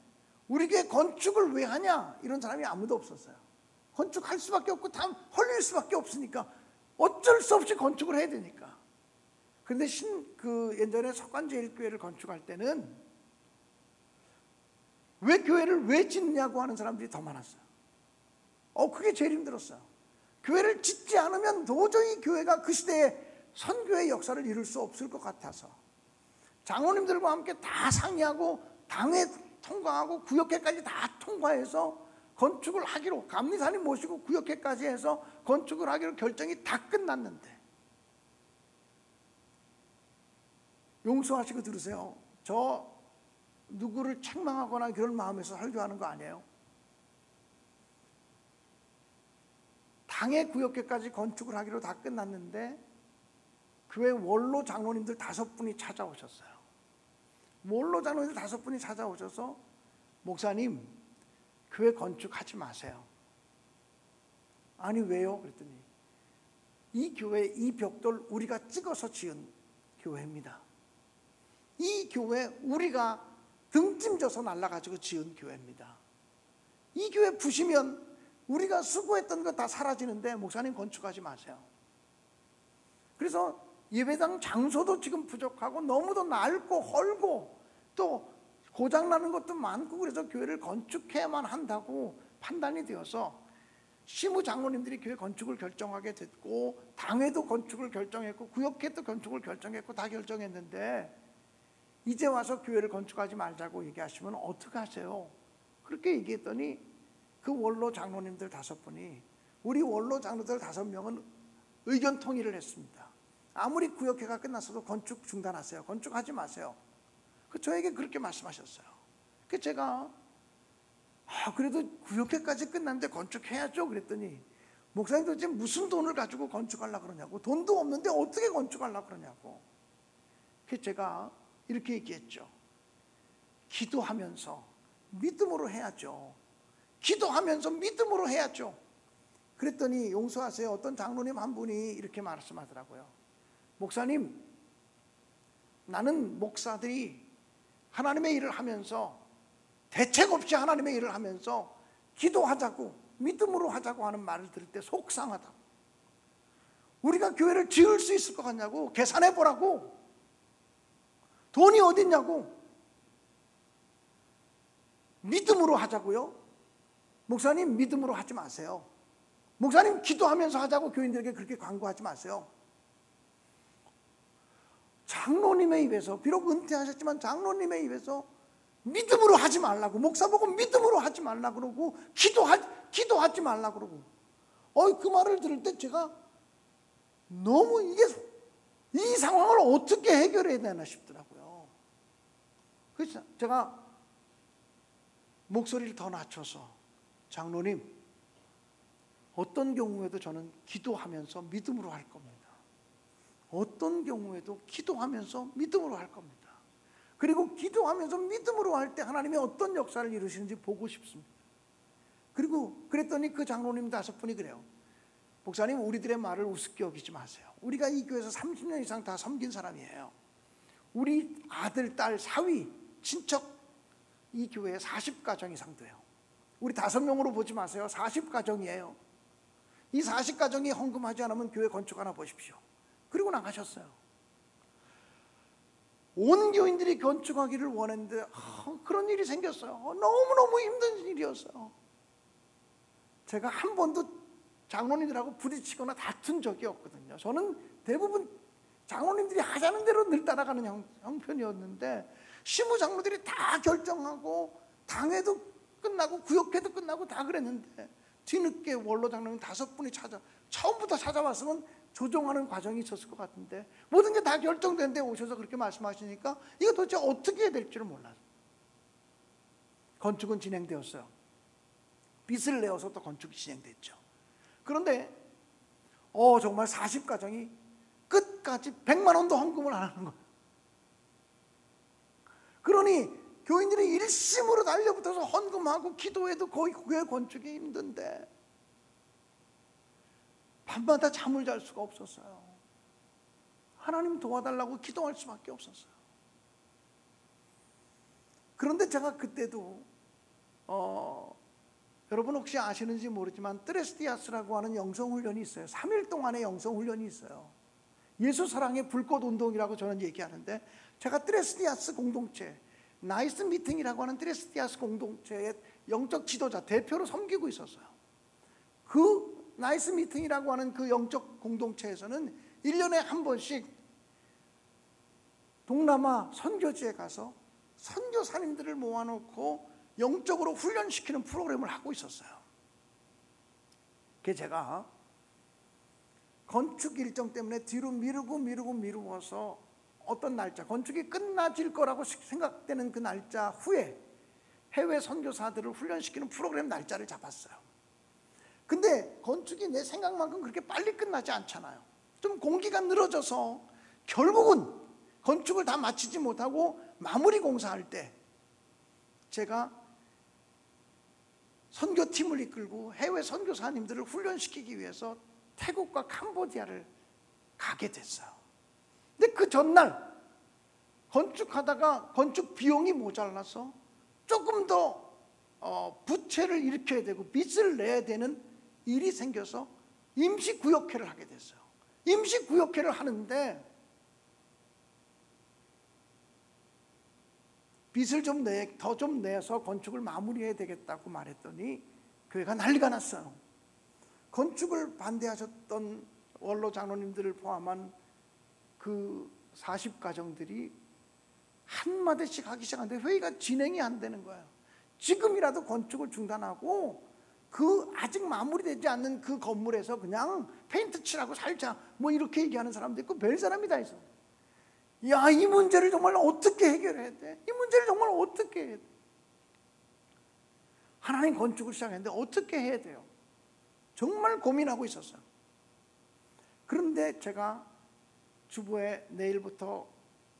S2: 우리 교회 건축을 왜 하냐 이런 사람이 아무도 없었어요. 건축할 수밖에 없고 다 헐릴 수밖에 없으니까 어쩔 수 없이 건축을 해야 되니까. 그런데 예전에 석관제일교회를 건축할 때는 왜 교회를 왜 짓냐고 하는 사람들이 더 많았어요. 그게 제일 힘들었어요. 교회를 짓지 않으면 도저히 교회가 그 시대에 선교의 역사를 이룰 수 없을 것 같아서 장로님들과 함께 다 상의하고 당회 통과하고 구역회까지 다 통과해서 건축을 하기로, 감리사님 모시고 구역회까지 해서 건축을 하기로 결정이 다 끝났는데, 용서하시고 들으세요. 저 누구를 책망하거나 그런 마음에서 설교하는 거 아니에요. 당해 구역회까지 건축을 하기로 다 끝났는데 교회 원로 장로님들 5분이 찾아오셨어요. 원로 장로님들 5분이 찾아오셔서 목사님, 교회 건축하지 마세요. 아니 왜요? 그랬더니 이 교회, 이 벽돌 우리가 찍어서 지은 교회입니다. 이 교회 우리가 등짐져서 날라가지고 지은 교회입니다. 이 교회 부시면 우리가 수고했던 거 다 사라지는데 목사님 건축하지 마세요. 그래서 예배당 장소도 지금 부족하고 너무도 낡고 헐고 또 고장나는 것도 많고, 그래서 교회를 건축해야만 한다고 판단이 되어서 시무 장로님들이 교회 건축을 결정하게 됐고, 당회도 건축을 결정했고, 구역회도 건축을 결정했고, 다 결정했는데 이제 와서 교회를 건축하지 말자고 얘기하시면 어떡하세요? 그렇게 얘기했더니 그 원로 장로님들 5분이, 우리 원로 장로들 5명은 의견 통일을 했습니다. 아무리 구역회가 끝났어도 건축 중단하세요. 건축하지 마세요. 저에게 그렇게 말씀하셨어요. 그래서 제가 그래도 구역회까지 끝났는데 건축해야죠 그랬더니, 목사님 도대체 무슨 돈을 가지고 건축하려고 그러냐고, 돈도 없는데 어떻게 건축하려고 그러냐고. 그래서 제가 이렇게 얘기했죠. 기도하면서 믿음으로 해야죠. 기도하면서 믿음으로 해야죠. 그랬더니 용서하세요, 어떤 장로님 한 분이 이렇게 말씀하더라고요. 목사님, 나는 목사들이 하나님의 일을 하면서 대책 없이 하나님의 일을 하면서 기도하자고 믿음으로 하자고 하는 말을 들을 때 속상하다고. 우리가 교회를 지을 수 있을 것 같냐고, 계산해 보라고. 돈이 어딨냐고. 믿음으로 하자고요. 목사님, 믿음으로 하지 마세요. 목사님, 기도하면서 하자고 교인들에게 그렇게 광고하지 마세요. 장로님의 입에서, 비록 은퇴하셨지만 장로님의 입에서 믿음으로 하지 말라고, 목사 보고 믿음으로 하지 말라고 그러고, 기도하지 말라고 그러고. 그 말을 들을 때 제가 너무 이 상황을 어떻게 해결해야 되나 싶더라고요. 그래서 제가 목소리를 더 낮춰서, 장로님, 어떤 경우에도 저는 기도하면서 믿음으로 할 겁니다. 어떤 경우에도 기도하면서 믿음으로 할 겁니다. 그리고 기도하면서 믿음으로 할 때 하나님이 어떤 역사를 이루시는지 보고 싶습니다. 그랬더니 그 장로님 5분이 그래요. 목사님, 우리들의 말을 우습게 여기지 마세요. 우리가 이 교회에서 30년 이상 다 섬긴 사람이에요. 우리 아들, 딸, 사위, 친척 이 교회에 40가정 이상 돼요. 우리 5명으로 보지 마세요. 40가정이에요. 이 40가정이 헌금하지 않으면 교회 건축 하나 보십시오. 그리고 나가셨어요. 온 교인들이 건축하기를 원했는데 그런 일이 생겼어요. 너무너무 힘든 일이었어요. 제가 한 번도 장로님들하고 부딪히거나 다툰 적이 없거든요. 저는 대부분 장로님들이 하자는 대로 늘 따라가는 형편이었는데, 시무 장로들이 다 결정하고 당회도 끝나고 구역회도 끝나고 다 그랬는데, 뒤늦게 원로 장로님 5분이 처음부터 찾아왔으면 조정하는 과정이 있었을 것 같은데, 모든 게 다 결정된 데 오셔서 그렇게 말씀하시니까 이거 도대체 어떻게 해야 될지를 몰라요. 건축은 진행되었어요. 빚을 내어서 또 건축이 진행됐죠. 그런데 정말 40가정이 끝까지 100만 원도 헌금을 안 하는 거예요. 그러니 교인들이 일심으로 달려붙어서 헌금하고 기도해도 거의 교회 건축이 힘든데 밤마다 잠을 잘 수가 없었어요. 하나님 도와달라고 기도할 수밖에 없었어요. 그런데 제가 그때도 여러분 혹시 아시는지 모르지만 트레스티아스라고 하는 영성훈련이 있어요. 3일 동안의 영성훈련이 있어요. 예수사랑의 불꽃운동이라고 저는 얘기하는데, 제가 트레스티아스 공동체, 나이스 미팅이라고 하는 트레스티아스 공동체의 영적 지도자 대표로 섬기고 있었어요. 그 나이스 미팅이라고 하는 그 영적 공동체에서는 1년에 한 번씩 동남아 선교지에 가서 선교사님들을 모아놓고 영적으로 훈련시키는 프로그램을 하고 있었어요. 그게 제가 건축 일정 때문에 뒤로 미루고서 어떤 날짜, 건축이 끝나질 거라고 생각되는 그 날짜 후에 해외 선교사들을 훈련시키는 프로그램 날짜를 잡았어요. 근데 건축이 내 생각만큼 그렇게 빨리 끝나지 않잖아요. 좀 공기가 늘어져서 결국은 건축을 다 마치지 못하고 마무리 공사할 때 제가 선교팀을 이끌고 해외 선교사님들을 훈련시키기 위해서 태국과 캄보디아를 가게 됐어요. 근데 그 전날 건축하다가 건축 비용이 모자라서 조금 더 부채를 일으켜야 되고 빚을 내야 되는 일이 생겨서 임시구역회를 하게 됐어요. 임시구역회를 하는데 빚을 더 좀 내서 건축을 마무리해야 되겠다고 말했더니 교회가 난리가 났어요. 건축을 반대하셨던 원로 장로님들을 포함한 그 40가정들이 한마디씩 하기 시작하는데 회의가 진행이 안 되는 거예요. 지금이라도 건축을 중단하고 그 아직 마무리되지 않는 그 건물에서 그냥 페인트 칠하고 살자 뭐 이렇게 얘기하는 사람도 있고 별 사람이 다 있어요. 야, 이 문제를 정말 어떻게 해결해야 돼? 이 문제를 정말 어떻게 해야 돼? 하나님 건축을 시작했는데 어떻게 해야 돼요? 정말 고민하고 있었어요. 그런데 제가 주보에 내일부터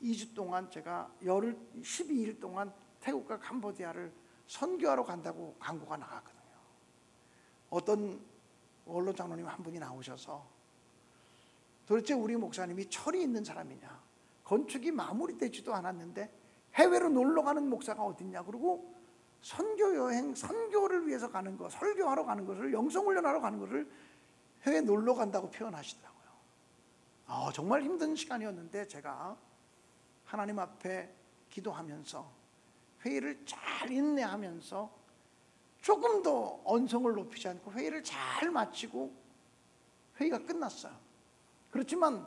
S2: 2주 동안 제가 12일 동안 태국과 캄보디아를 선교하러 간다고 광고가 나갔거든요. 어떤 원로 장로님 한 분이 나오셔서 도대체 우리 목사님이 철이 있는 사람이냐, 건축이 마무리되지도 않았는데 해외로 놀러 가는 목사가 어딨냐, 그리고 선교 여행, 선교를 위해서 가는 거, 설교하러 가는 것을, 영성훈련하러 가는 것을 해외 놀러 간다고 표현하시더라고요. 정말 힘든 시간이었는데 제가 하나님 앞에 기도하면서 회의를 잘 인내하면서 조금 더 언성을 높이지 않고 회의를 잘 마치고 회의가 끝났어요. 그렇지만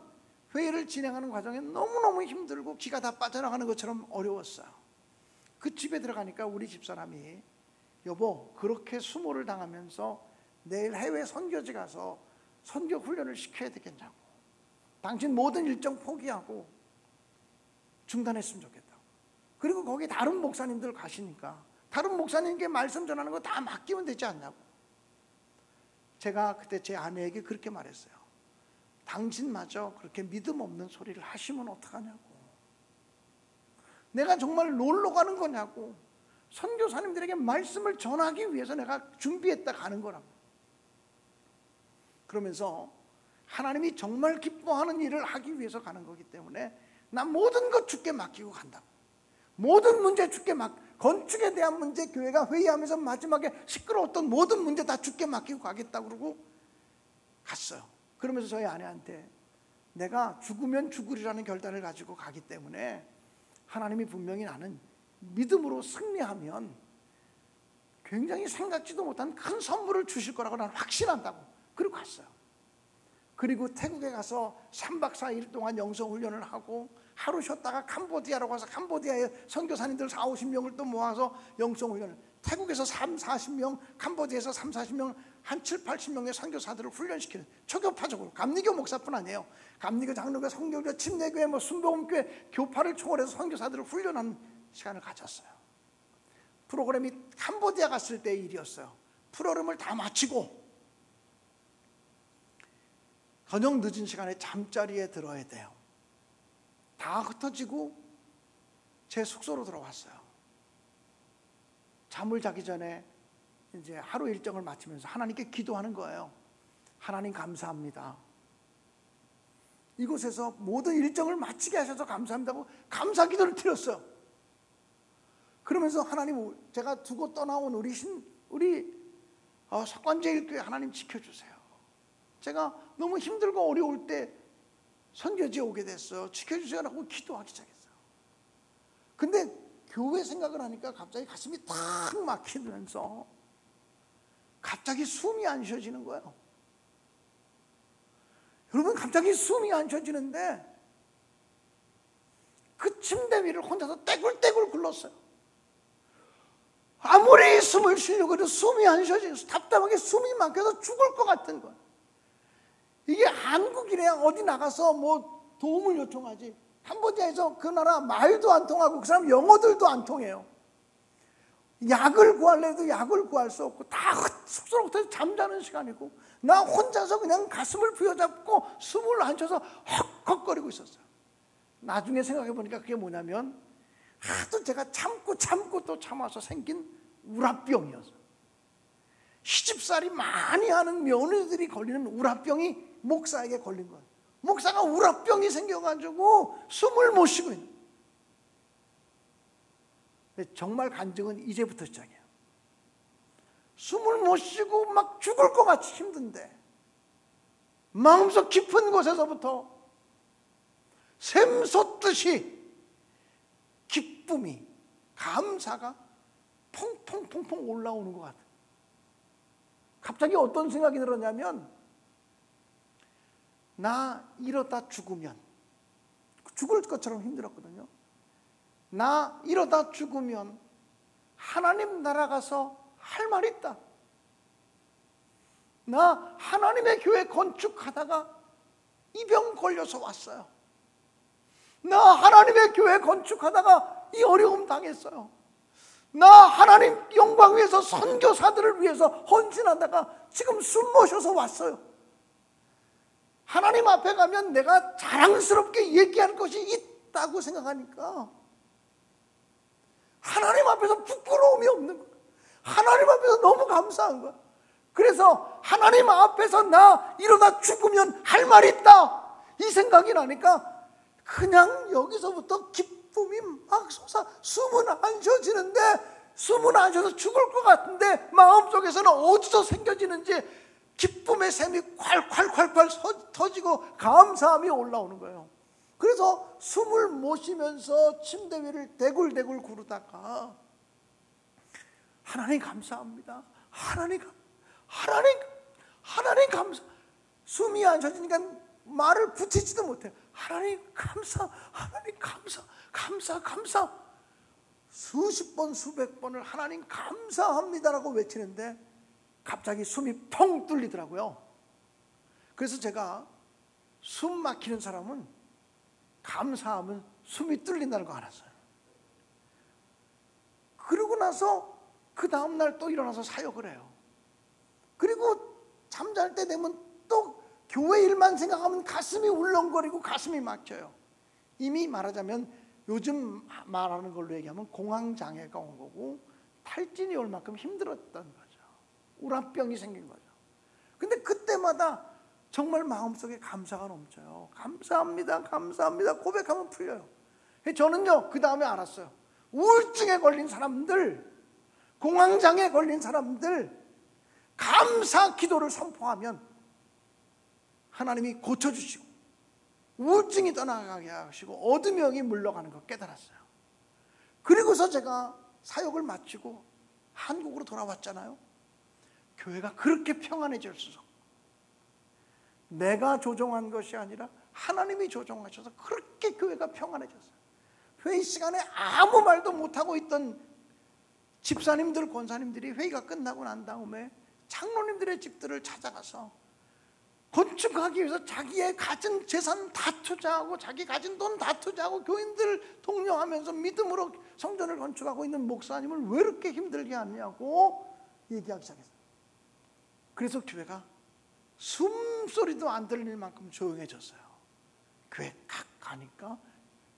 S2: 회의를 진행하는 과정에 너무너무 힘들고 기가 다 빠져나가는 것처럼 어려웠어요. 그 집에 들어가니까 우리 집사람이 여보, 그렇게 수모를 당하면서 내일 해외 선교지 가서 선교 훈련을 시켜야 되겠냐고, 당신 모든 일정 포기하고 중단했으면 좋겠다. 그리고 거기 다른 목사님들 가시니까 다른 목사님께 말씀 전하는 거 다 맡기면 되지 않냐고. 제가 그때 제 아내에게 그렇게 말했어요. 당신마저 그렇게 믿음 없는 소리를 하시면 어떡하냐고. 내가 정말 놀러 가는 거냐고. 선교사님들에게 말씀을 전하기 위해서 내가 준비했다 가는 거라고. 그러면서 하나님이 정말 기뻐하는 일을 하기 위해서 가는 거기 때문에 난 모든 것 주께 맡기고 간다고. 모든 문제 주께 건축에 대한 문제, 교회가 회의하면서 마지막에 시끄러웠던 모든 문제 다 주께 맡기고 가겠다고 그러고 갔어요. 그러면서 저희 아내한테 내가 죽으면 죽으리라는 결단을 가지고 가기 때문에 하나님이 분명히 나는 믿음으로 승리하면 굉장히 생각지도 못한 큰 선물을 주실 거라고 나는 확신한다고. 그리고 갔어요. 그리고 태국에 가서 3박 4일 동안 영성훈련을 하고 하루 쉬었다가 캄보디아로 가서 캄보디아의 선교사님들 40-50명을 또 모아서 영성훈련을, 태국에서 30-40명, 캄보디아에서 30-40명, 한 70-80명의 선교사들을 훈련시키는, 초교파적으로 감리교 목사뿐 아니에요. 감리교, 장로교, 성교교, 침례교회, 순복음교회 교파를 초월해서 선교사들을 훈련하는 시간을 가졌어요. 프로그램이 캄보디아 갔을 때의 일이었어요. 프로그램을 다 마치고 저녁 늦은 시간에 잠자리에 들어야 돼요. 다 흩어지고 제 숙소로 들어왔어요. 잠을 자기 전에 이제 하루 일정을 마치면서 하나님께 기도하는 거예요. 하나님 감사합니다. 이곳에서 모든 일정을 마치게 하셔서 감사합니다고 감사 기도를 드렸어요. 그러면서 하나님, 제가 두고 떠나온 우리 석관제일교회 하나님 지켜주세요. 제가 너무 힘들고 어려울 때 선교지에 오게 됐어요. 지켜주세요 라고 기도하기 시작했어요. 근데 교회 생각을 하니까 갑자기 가슴이 탁 막히면서 갑자기 숨이 안 쉬어지는 거예요. 여러분, 갑자기 숨이 안 쉬어지는데 그 침대 위를 혼자서 떼굴떼굴 굴렀어요. 아무리 숨을 쉬려고 해도 숨이 안 쉬어져요. 답답하게 숨이 막혀서 죽을 것 같은 거예요. 이게 한국이래야 어디 나가서 뭐 도움을 요청하지, 캄보디아에서 그 나라 말도 안 통하고 그 사람 영어들도 안 통해요. 약을 구하려도 약을 구할 수 없고 다 숙소로부터 잠자는 시간이고, 나 혼자서 그냥 가슴을 부여잡고 숨을 안 쉬어서 헉헉거리고 있었어요. 나중에 생각해 보니까 그게 뭐냐면 하도 제가 참고 또 참아서 생긴 우라병이었어요. 시집살이 많이 하는 며느리들이 걸리는 우라병이 목사에게 걸린 거예요. 목사가 우라병이 생겨가지고 숨을 못 쉬고 있는 거예요. 근데 정말 간증은 이제부터 시작이에요. 숨을 못 쉬고 막 죽을 것 같이 힘든데 마음속 깊은 곳에서부터 샘솟듯이 기쁨이, 감사가 퐁퐁퐁퐁 올라오는 것 같아요. 갑자기 어떤 생각이 들었냐면, 나 이러다 죽으면, 죽을 것처럼 힘들었거든요. 나 이러다 죽으면 하나님 나라 가서 할 말 있다. 나 하나님의 교회 건축하다가 이 병 걸려서 왔어요. 나 하나님의 교회 건축하다가 이 어려움 당했어요. 나 하나님 영광 위해서 선교사들을 위해서 헌신하다가 지금 숨 못 쉬어서 왔어요. 하나님 앞에 가면 내가 자랑스럽게 얘기할 것이 있다고 생각하니까 하나님 앞에서 부끄러움이 없는 거예요. 하나님 앞에서 너무 감사한 거예요. 그래서 하나님 앞에서 나 이러다 죽으면 할 말 있다, 이 생각이 나니까 그냥 여기서부터 기쁨이 막 솟아, 숨은 안 쉬어지는데, 숨은 안 쉬어서 죽을 것 같은데 마음속에서는 어디서 생겨지는지 기쁨의 샘이 콸콸콸콸 터지고 감사함이 올라오는 거예요. 그래서 숨을 못 쉬면서 침대 위를 대굴대굴 구르다가 하나님 감사합니다, 하나님 감사. 숨이 안 쉬어지니까 말을 붙이지도 못해요. 하나님 감사, 하나님 감사. 수십 번, 수백 번을 하나님 감사합니다라고 외치는데 갑자기 숨이 펑 뚫리더라고요. 그래서 제가 숨 막히는 사람은 감사하면 숨이 뚫린다는 거 알았어요. 그러고 나서 그 다음날 또 일어나서 사역을 해요. 그리고 잠잘 때 되면 또 교회 일만 생각하면 가슴이 울렁거리고 가슴이 막혀요. 이미 말하자면 요즘 말하는 걸로 얘기하면 공황장애가 온 거고 탈진이 올 만큼 힘들었던 거죠. 우라병이 생긴 거죠. 근데 그때마다 정말 마음속에 감사가 넘쳐요. 감사합니다, 감사합니다 고백하면 풀려요. 저는요, 그 다음에 알았어요. 우울증에 걸린 사람들, 공황장애에 걸린 사람들 감사 기도를 선포하면 하나님이 고쳐주시고 우울증이 떠나가게 하시고 어둠이 물러가는 걸 깨달았어요. 그리고서 제가 사역을 마치고 한국으로 돌아왔잖아요. 교회가 그렇게 평안해졌어요. 내가 조종한 것이 아니라 하나님이 조종하셔서 그렇게 교회가 평안해졌어요. 회의 시간에 아무 말도 못하고 있던 집사님들, 권사님들이 회의가 끝나고 난 다음에 장로님들의 집들을 찾아가서 건축하기 위해서 자기의 가진 재산 다 투자하고 자기 가진 돈 다 투자하고 교인들 독려하면서 믿음으로 성전을 건축하고 있는 목사님을 왜 이렇게 힘들게 하냐고 얘기하기 시작했어요. 그래서 교회가 숨소리도 안 들릴 만큼 조용해졌어요. 교회 각 가니까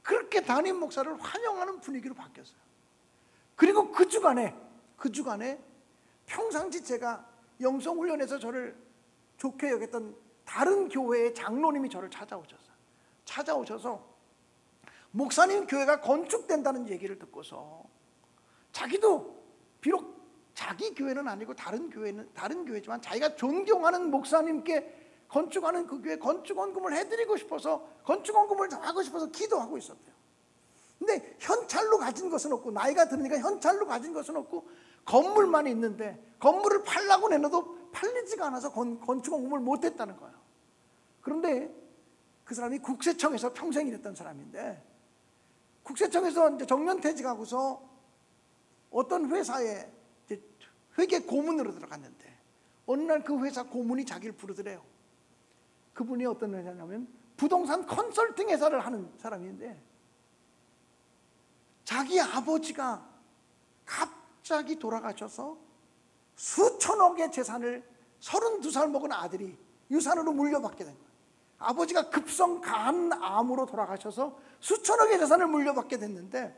S2: 그렇게 담임 목사를 환영하는 분위기로 바뀌었어요. 그리고 그 주간에 평상시 제가 영성훈련에서 저를 좋게 여겼던 다른 교회의 장로님이 저를 찾아오셔서 목사님 교회가 건축된다는 얘기를 듣고서 자기도 비록 자기 교회는 아니고 다른 교회지만 자기가 존경하는 목사님께 건축하는 그 교회 건축원금을 해드리고 싶어서 건축원금을 하고 싶어서 기도하고 있었대요. 근데 현찰로 가진 것은 없고 나이가 드니까 현찰로 가진 것은 없고 건물만 있는데 건물을 팔라고 내놔도 팔리지가 않아서 건축원금을 못했다는 거예요. 그런데 그 사람이 국세청에서 평생 일했던 사람인데, 국세청에서 이제 정년퇴직하고서 어떤 회사에 이제 회계 고문으로 들어갔는데, 어느 날 그 회사 고문이 자기를 부르더래요. 그분이 어떤 회사냐면 부동산 컨설팅 회사를 하는 사람인데, 자기 아버지가 갑자기 돌아가셔서 수천억의 재산을 32살 먹은 아들이 유산으로 물려받게 된 거예요. 아버지가 급성 간암으로 돌아가셔서 수천억의 재산을 물려받게 됐는데,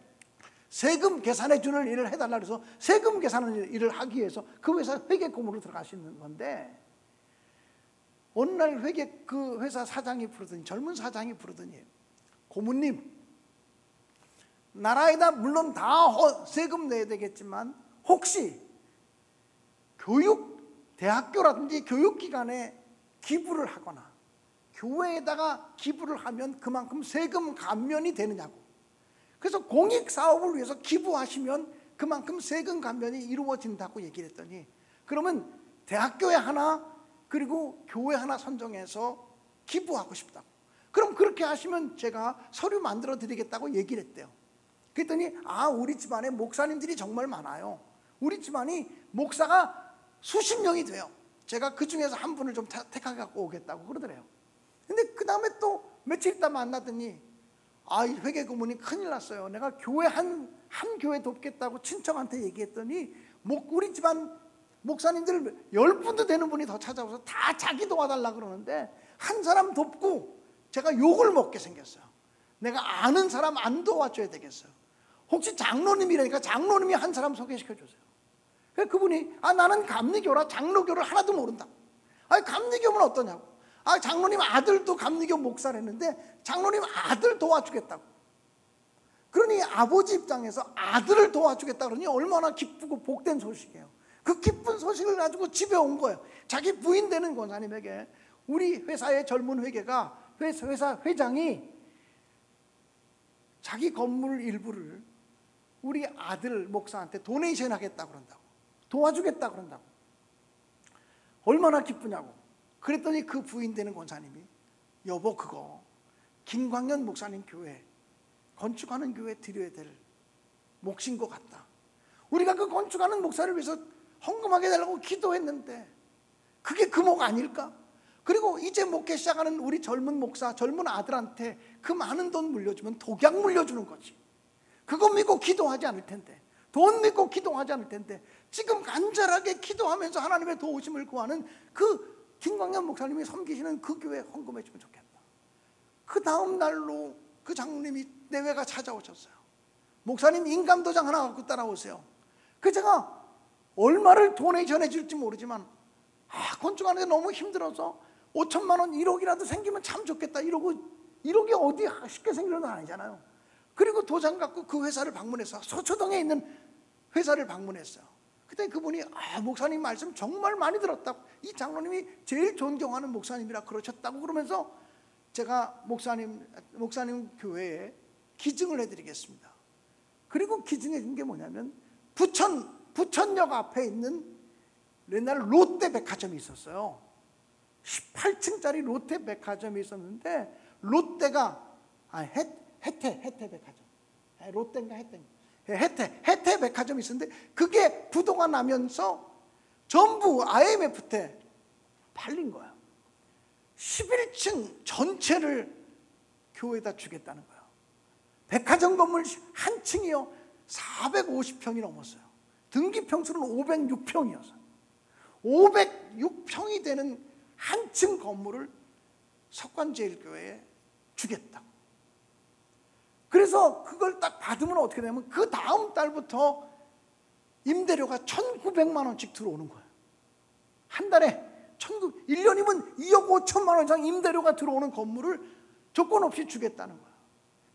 S2: 세금 계산해 주는 일을 해달라 그래서 세금 계산하는 일을 하기 위해서 그 회사 회계 고문으로 들어가시는 건데, 어느 날 그 회사 사장이 부르더니, 젊은 사장이 부르더니, 고문님, 나라에다 물론 다 세금 내야 되겠지만 혹시 대학교라든지 교육기관에 기부를 하거나 교회에다가 기부를 하면 그만큼 세금 감면이 되느냐고. 그래서 공익사업을 위해서 기부하시면 그만큼 세금 감면이 이루어진다고 얘기를 했더니, 그러면 대학교에 하나 그리고 교회 하나 선정해서 기부하고 싶다고. 그럼 그렇게 하시면 제가 서류 만들어 드리겠다고 얘기를 했대요. 그랬더니 우리 집안에 목사님들이 정말 많아요. 우리 집안이 목사가 수십 명이 돼요. 제가 그 중에서 한 분을 좀 택하게 갖고 오겠다고 그러더래요. 근데 그 다음에 또 며칠 있다 만나더니, 이 회계 고문이 큰일 났어요. 내가 교회 한 교회 돕겠다고 친척한테 얘기했더니 우리 집안 목사님들 10분도 되는 분이 더 찾아와서 다 자기 도와달라 그러는데, 한 사람 돕고 제가 욕을 먹게 생겼어요. 내가 아는 사람 안 도와줘야 되겠어요. 혹시 장로님이라니까 장로님이 한 사람 소개시켜 주세요. 그분이 나는 감리교라 장로교를 하나도 모른다. 감리교면 어떠냐고. 장로님 아들도 감리교 목사랬는데 장로님 아들 도와주겠다고. 그러니 아버지 입장에서 아들을 도와주겠다 그러니 얼마나 기쁘고 복된 소식이에요. 그 기쁜 소식을 가지고 집에 온 거예요. 자기 부인 되는 권사님에게 우리 회사의 젊은 회사 회장이 자기 건물 일부를 우리 아들 목사한테 도네이션 하겠다 그런다고, 도와주겠다 그런다고. 얼마나 기쁘냐고. 그랬더니 그 부인 되는 권사님이, 여보 그거 김광년 목사님 교회 건축하는 교회 드려야 될 몫인 것 같다. 우리가 그 건축하는 목사를 위해서 헌금하게 해달라고 기도했는데 그게 그 목 아닐까? 그리고 이제 목회 시작하는 우리 젊은 목사, 젊은 아들한테 그 많은 돈 물려주면 독약 물려주는 거지. 그거 믿고 기도하지 않을 텐데, 돈 믿고 기도하지 않을 텐데, 지금 간절하게 기도하면서 하나님의 도우심을 구하는 그 김광현 목사님이 섬기시는 그 교회에 헌금해 주면 좋겠다. 그 다음 날로 그 장로님이 내외가 찾아오셨어요. 목사님 인감도장 하나 갖고 따라오세요. 그 제가 얼마를 도네이션 해줄지 모르지만 건축하는데 너무 힘들어서 5천만 원 1억이라도 생기면 참 좋겠다 이러고, 1억이 어디 쉽게 생기는 건 아니잖아요. 그리고 도장 갖고 그 회사를 방문해서 서초동에 있는 회사를 방문했어요. 그때 그분이 목사님 말씀 정말 많이 들었다고, 이 장로님이 제일 존경하는 목사님이라 그러셨다고 그러면서 제가 목사님 교회에 기증을 해드리겠습니다. 그리고 기증해 준 게 뭐냐면 부천역 앞에 있는 옛날에 롯데 백화점이 있었어요. 18층짜리 롯데 백화점이 있었는데, 롯데가 혜태 백화점, 롯데인가 혜태 백화점이 있었는데, 그게 부도가 나면서 전부 IMF 때 팔린 거야. 11층 전체를 교회에다 주겠다는 거야. 백화점 건물 한 층이요 450평이 넘었어요. 등기 평수는 506평이었어요. 506평이 되는 한 층 건물을 석관제일교회에 주겠다고. 그래서 그걸 딱 받으면 어떻게 되냐면 그 다음 달부터 임대료가 1,900만 원씩 들어오는 거예요. 한 달에 1년이면 2억 5천만 원 이상 임대료가 들어오는 건물을 조건 없이 주겠다는 거예요.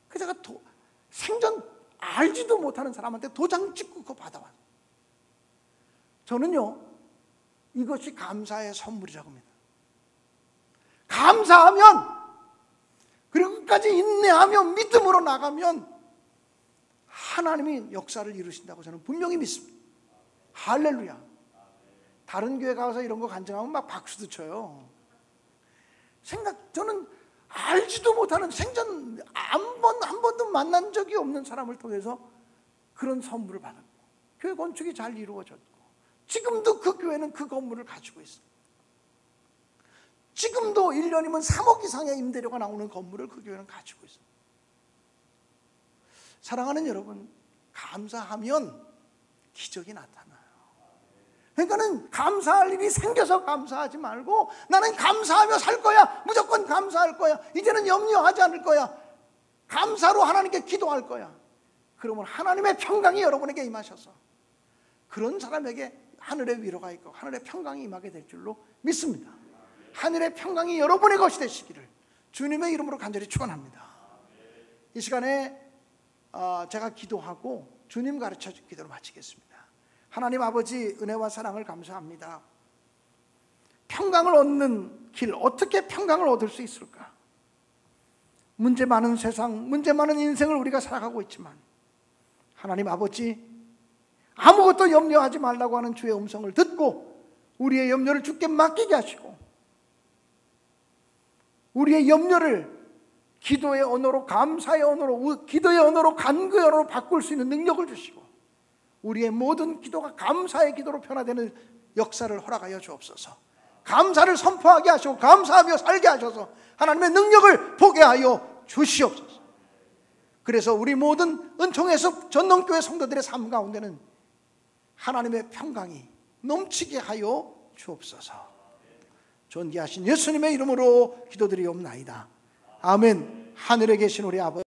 S2: 그래서 제가 생전 알지도 못하는 사람한테 도장 찍고 그거 받아왔어요. 저는요, 이것이 감사의 선물이라고 합니다. 감사하면, 그리고 끝까지 인내하며 믿음으로 나가면 하나님이 역사를 이루신다고 저는 분명히 믿습니다. 할렐루야. 다른 교회 가서 이런 거 간증하면 막 박수도 쳐요. 저는 알지도 못하는 생전 한 번도 만난 적이 없는 사람을 통해서 그런 선물을 받았고, 교회 건축이 잘 이루어졌고, 지금도 그 교회는 그 건물을 가지고 있어요. 지금도 1년이면 3억 이상의 임대료가 나오는 건물을 그 교회는 가지고 있어요. 사랑하는 여러분, 감사하면 기적이 나타나요. 그러니까는 감사할 일이 생겨서 감사하지 말고, 나는 감사하며 살 거야, 무조건 감사할 거야, 이제는 염려하지 않을 거야, 감사로 하나님께 기도할 거야. 그러면 하나님의 평강이 여러분에게 임하셔서 그런 사람에게 하늘의 위로가 있고 하늘의 평강이 임하게 될 줄로 믿습니다. 하늘의 평강이 여러분의 것이 되시기를 주님의 이름으로 간절히 축원합니다. 이 시간에 제가 기도하고 주님 가르쳐 준 기도를 마치겠습니다. 하나님 아버지, 은혜와 사랑을 감사합니다. 평강을 얻는 길, 어떻게 평강을 얻을 수 있을까? 문제 많은 세상, 문제 많은 인생을 우리가 살아가고 있지만 하나님 아버지, 아무것도 염려하지 말라고 하는 주의 음성을 듣고 우리의 염려를 주께 맡기게 하시고, 우리의 염려를 기도의 언어로, 감사의 언어로, 기도의 언어로, 간구의 언어로 바꿀 수 있는 능력을 주시고, 우리의 모든 기도가 감사의 기도로 변화되는 역사를 허락하여 주옵소서. 감사를 선포하게 하시고 감사하며 살게 하셔서 하나님의 능력을 보게 하여 주시옵소서. 그래서 우리 모든 은총에서 전농교회 성도들의 삶 가운데는 하나님의 평강이 넘치게 하여 주옵소서. 존귀하신 예수님의 이름으로 기도드리옵나이다. 아멘. 하늘에 계신 우리 아버지,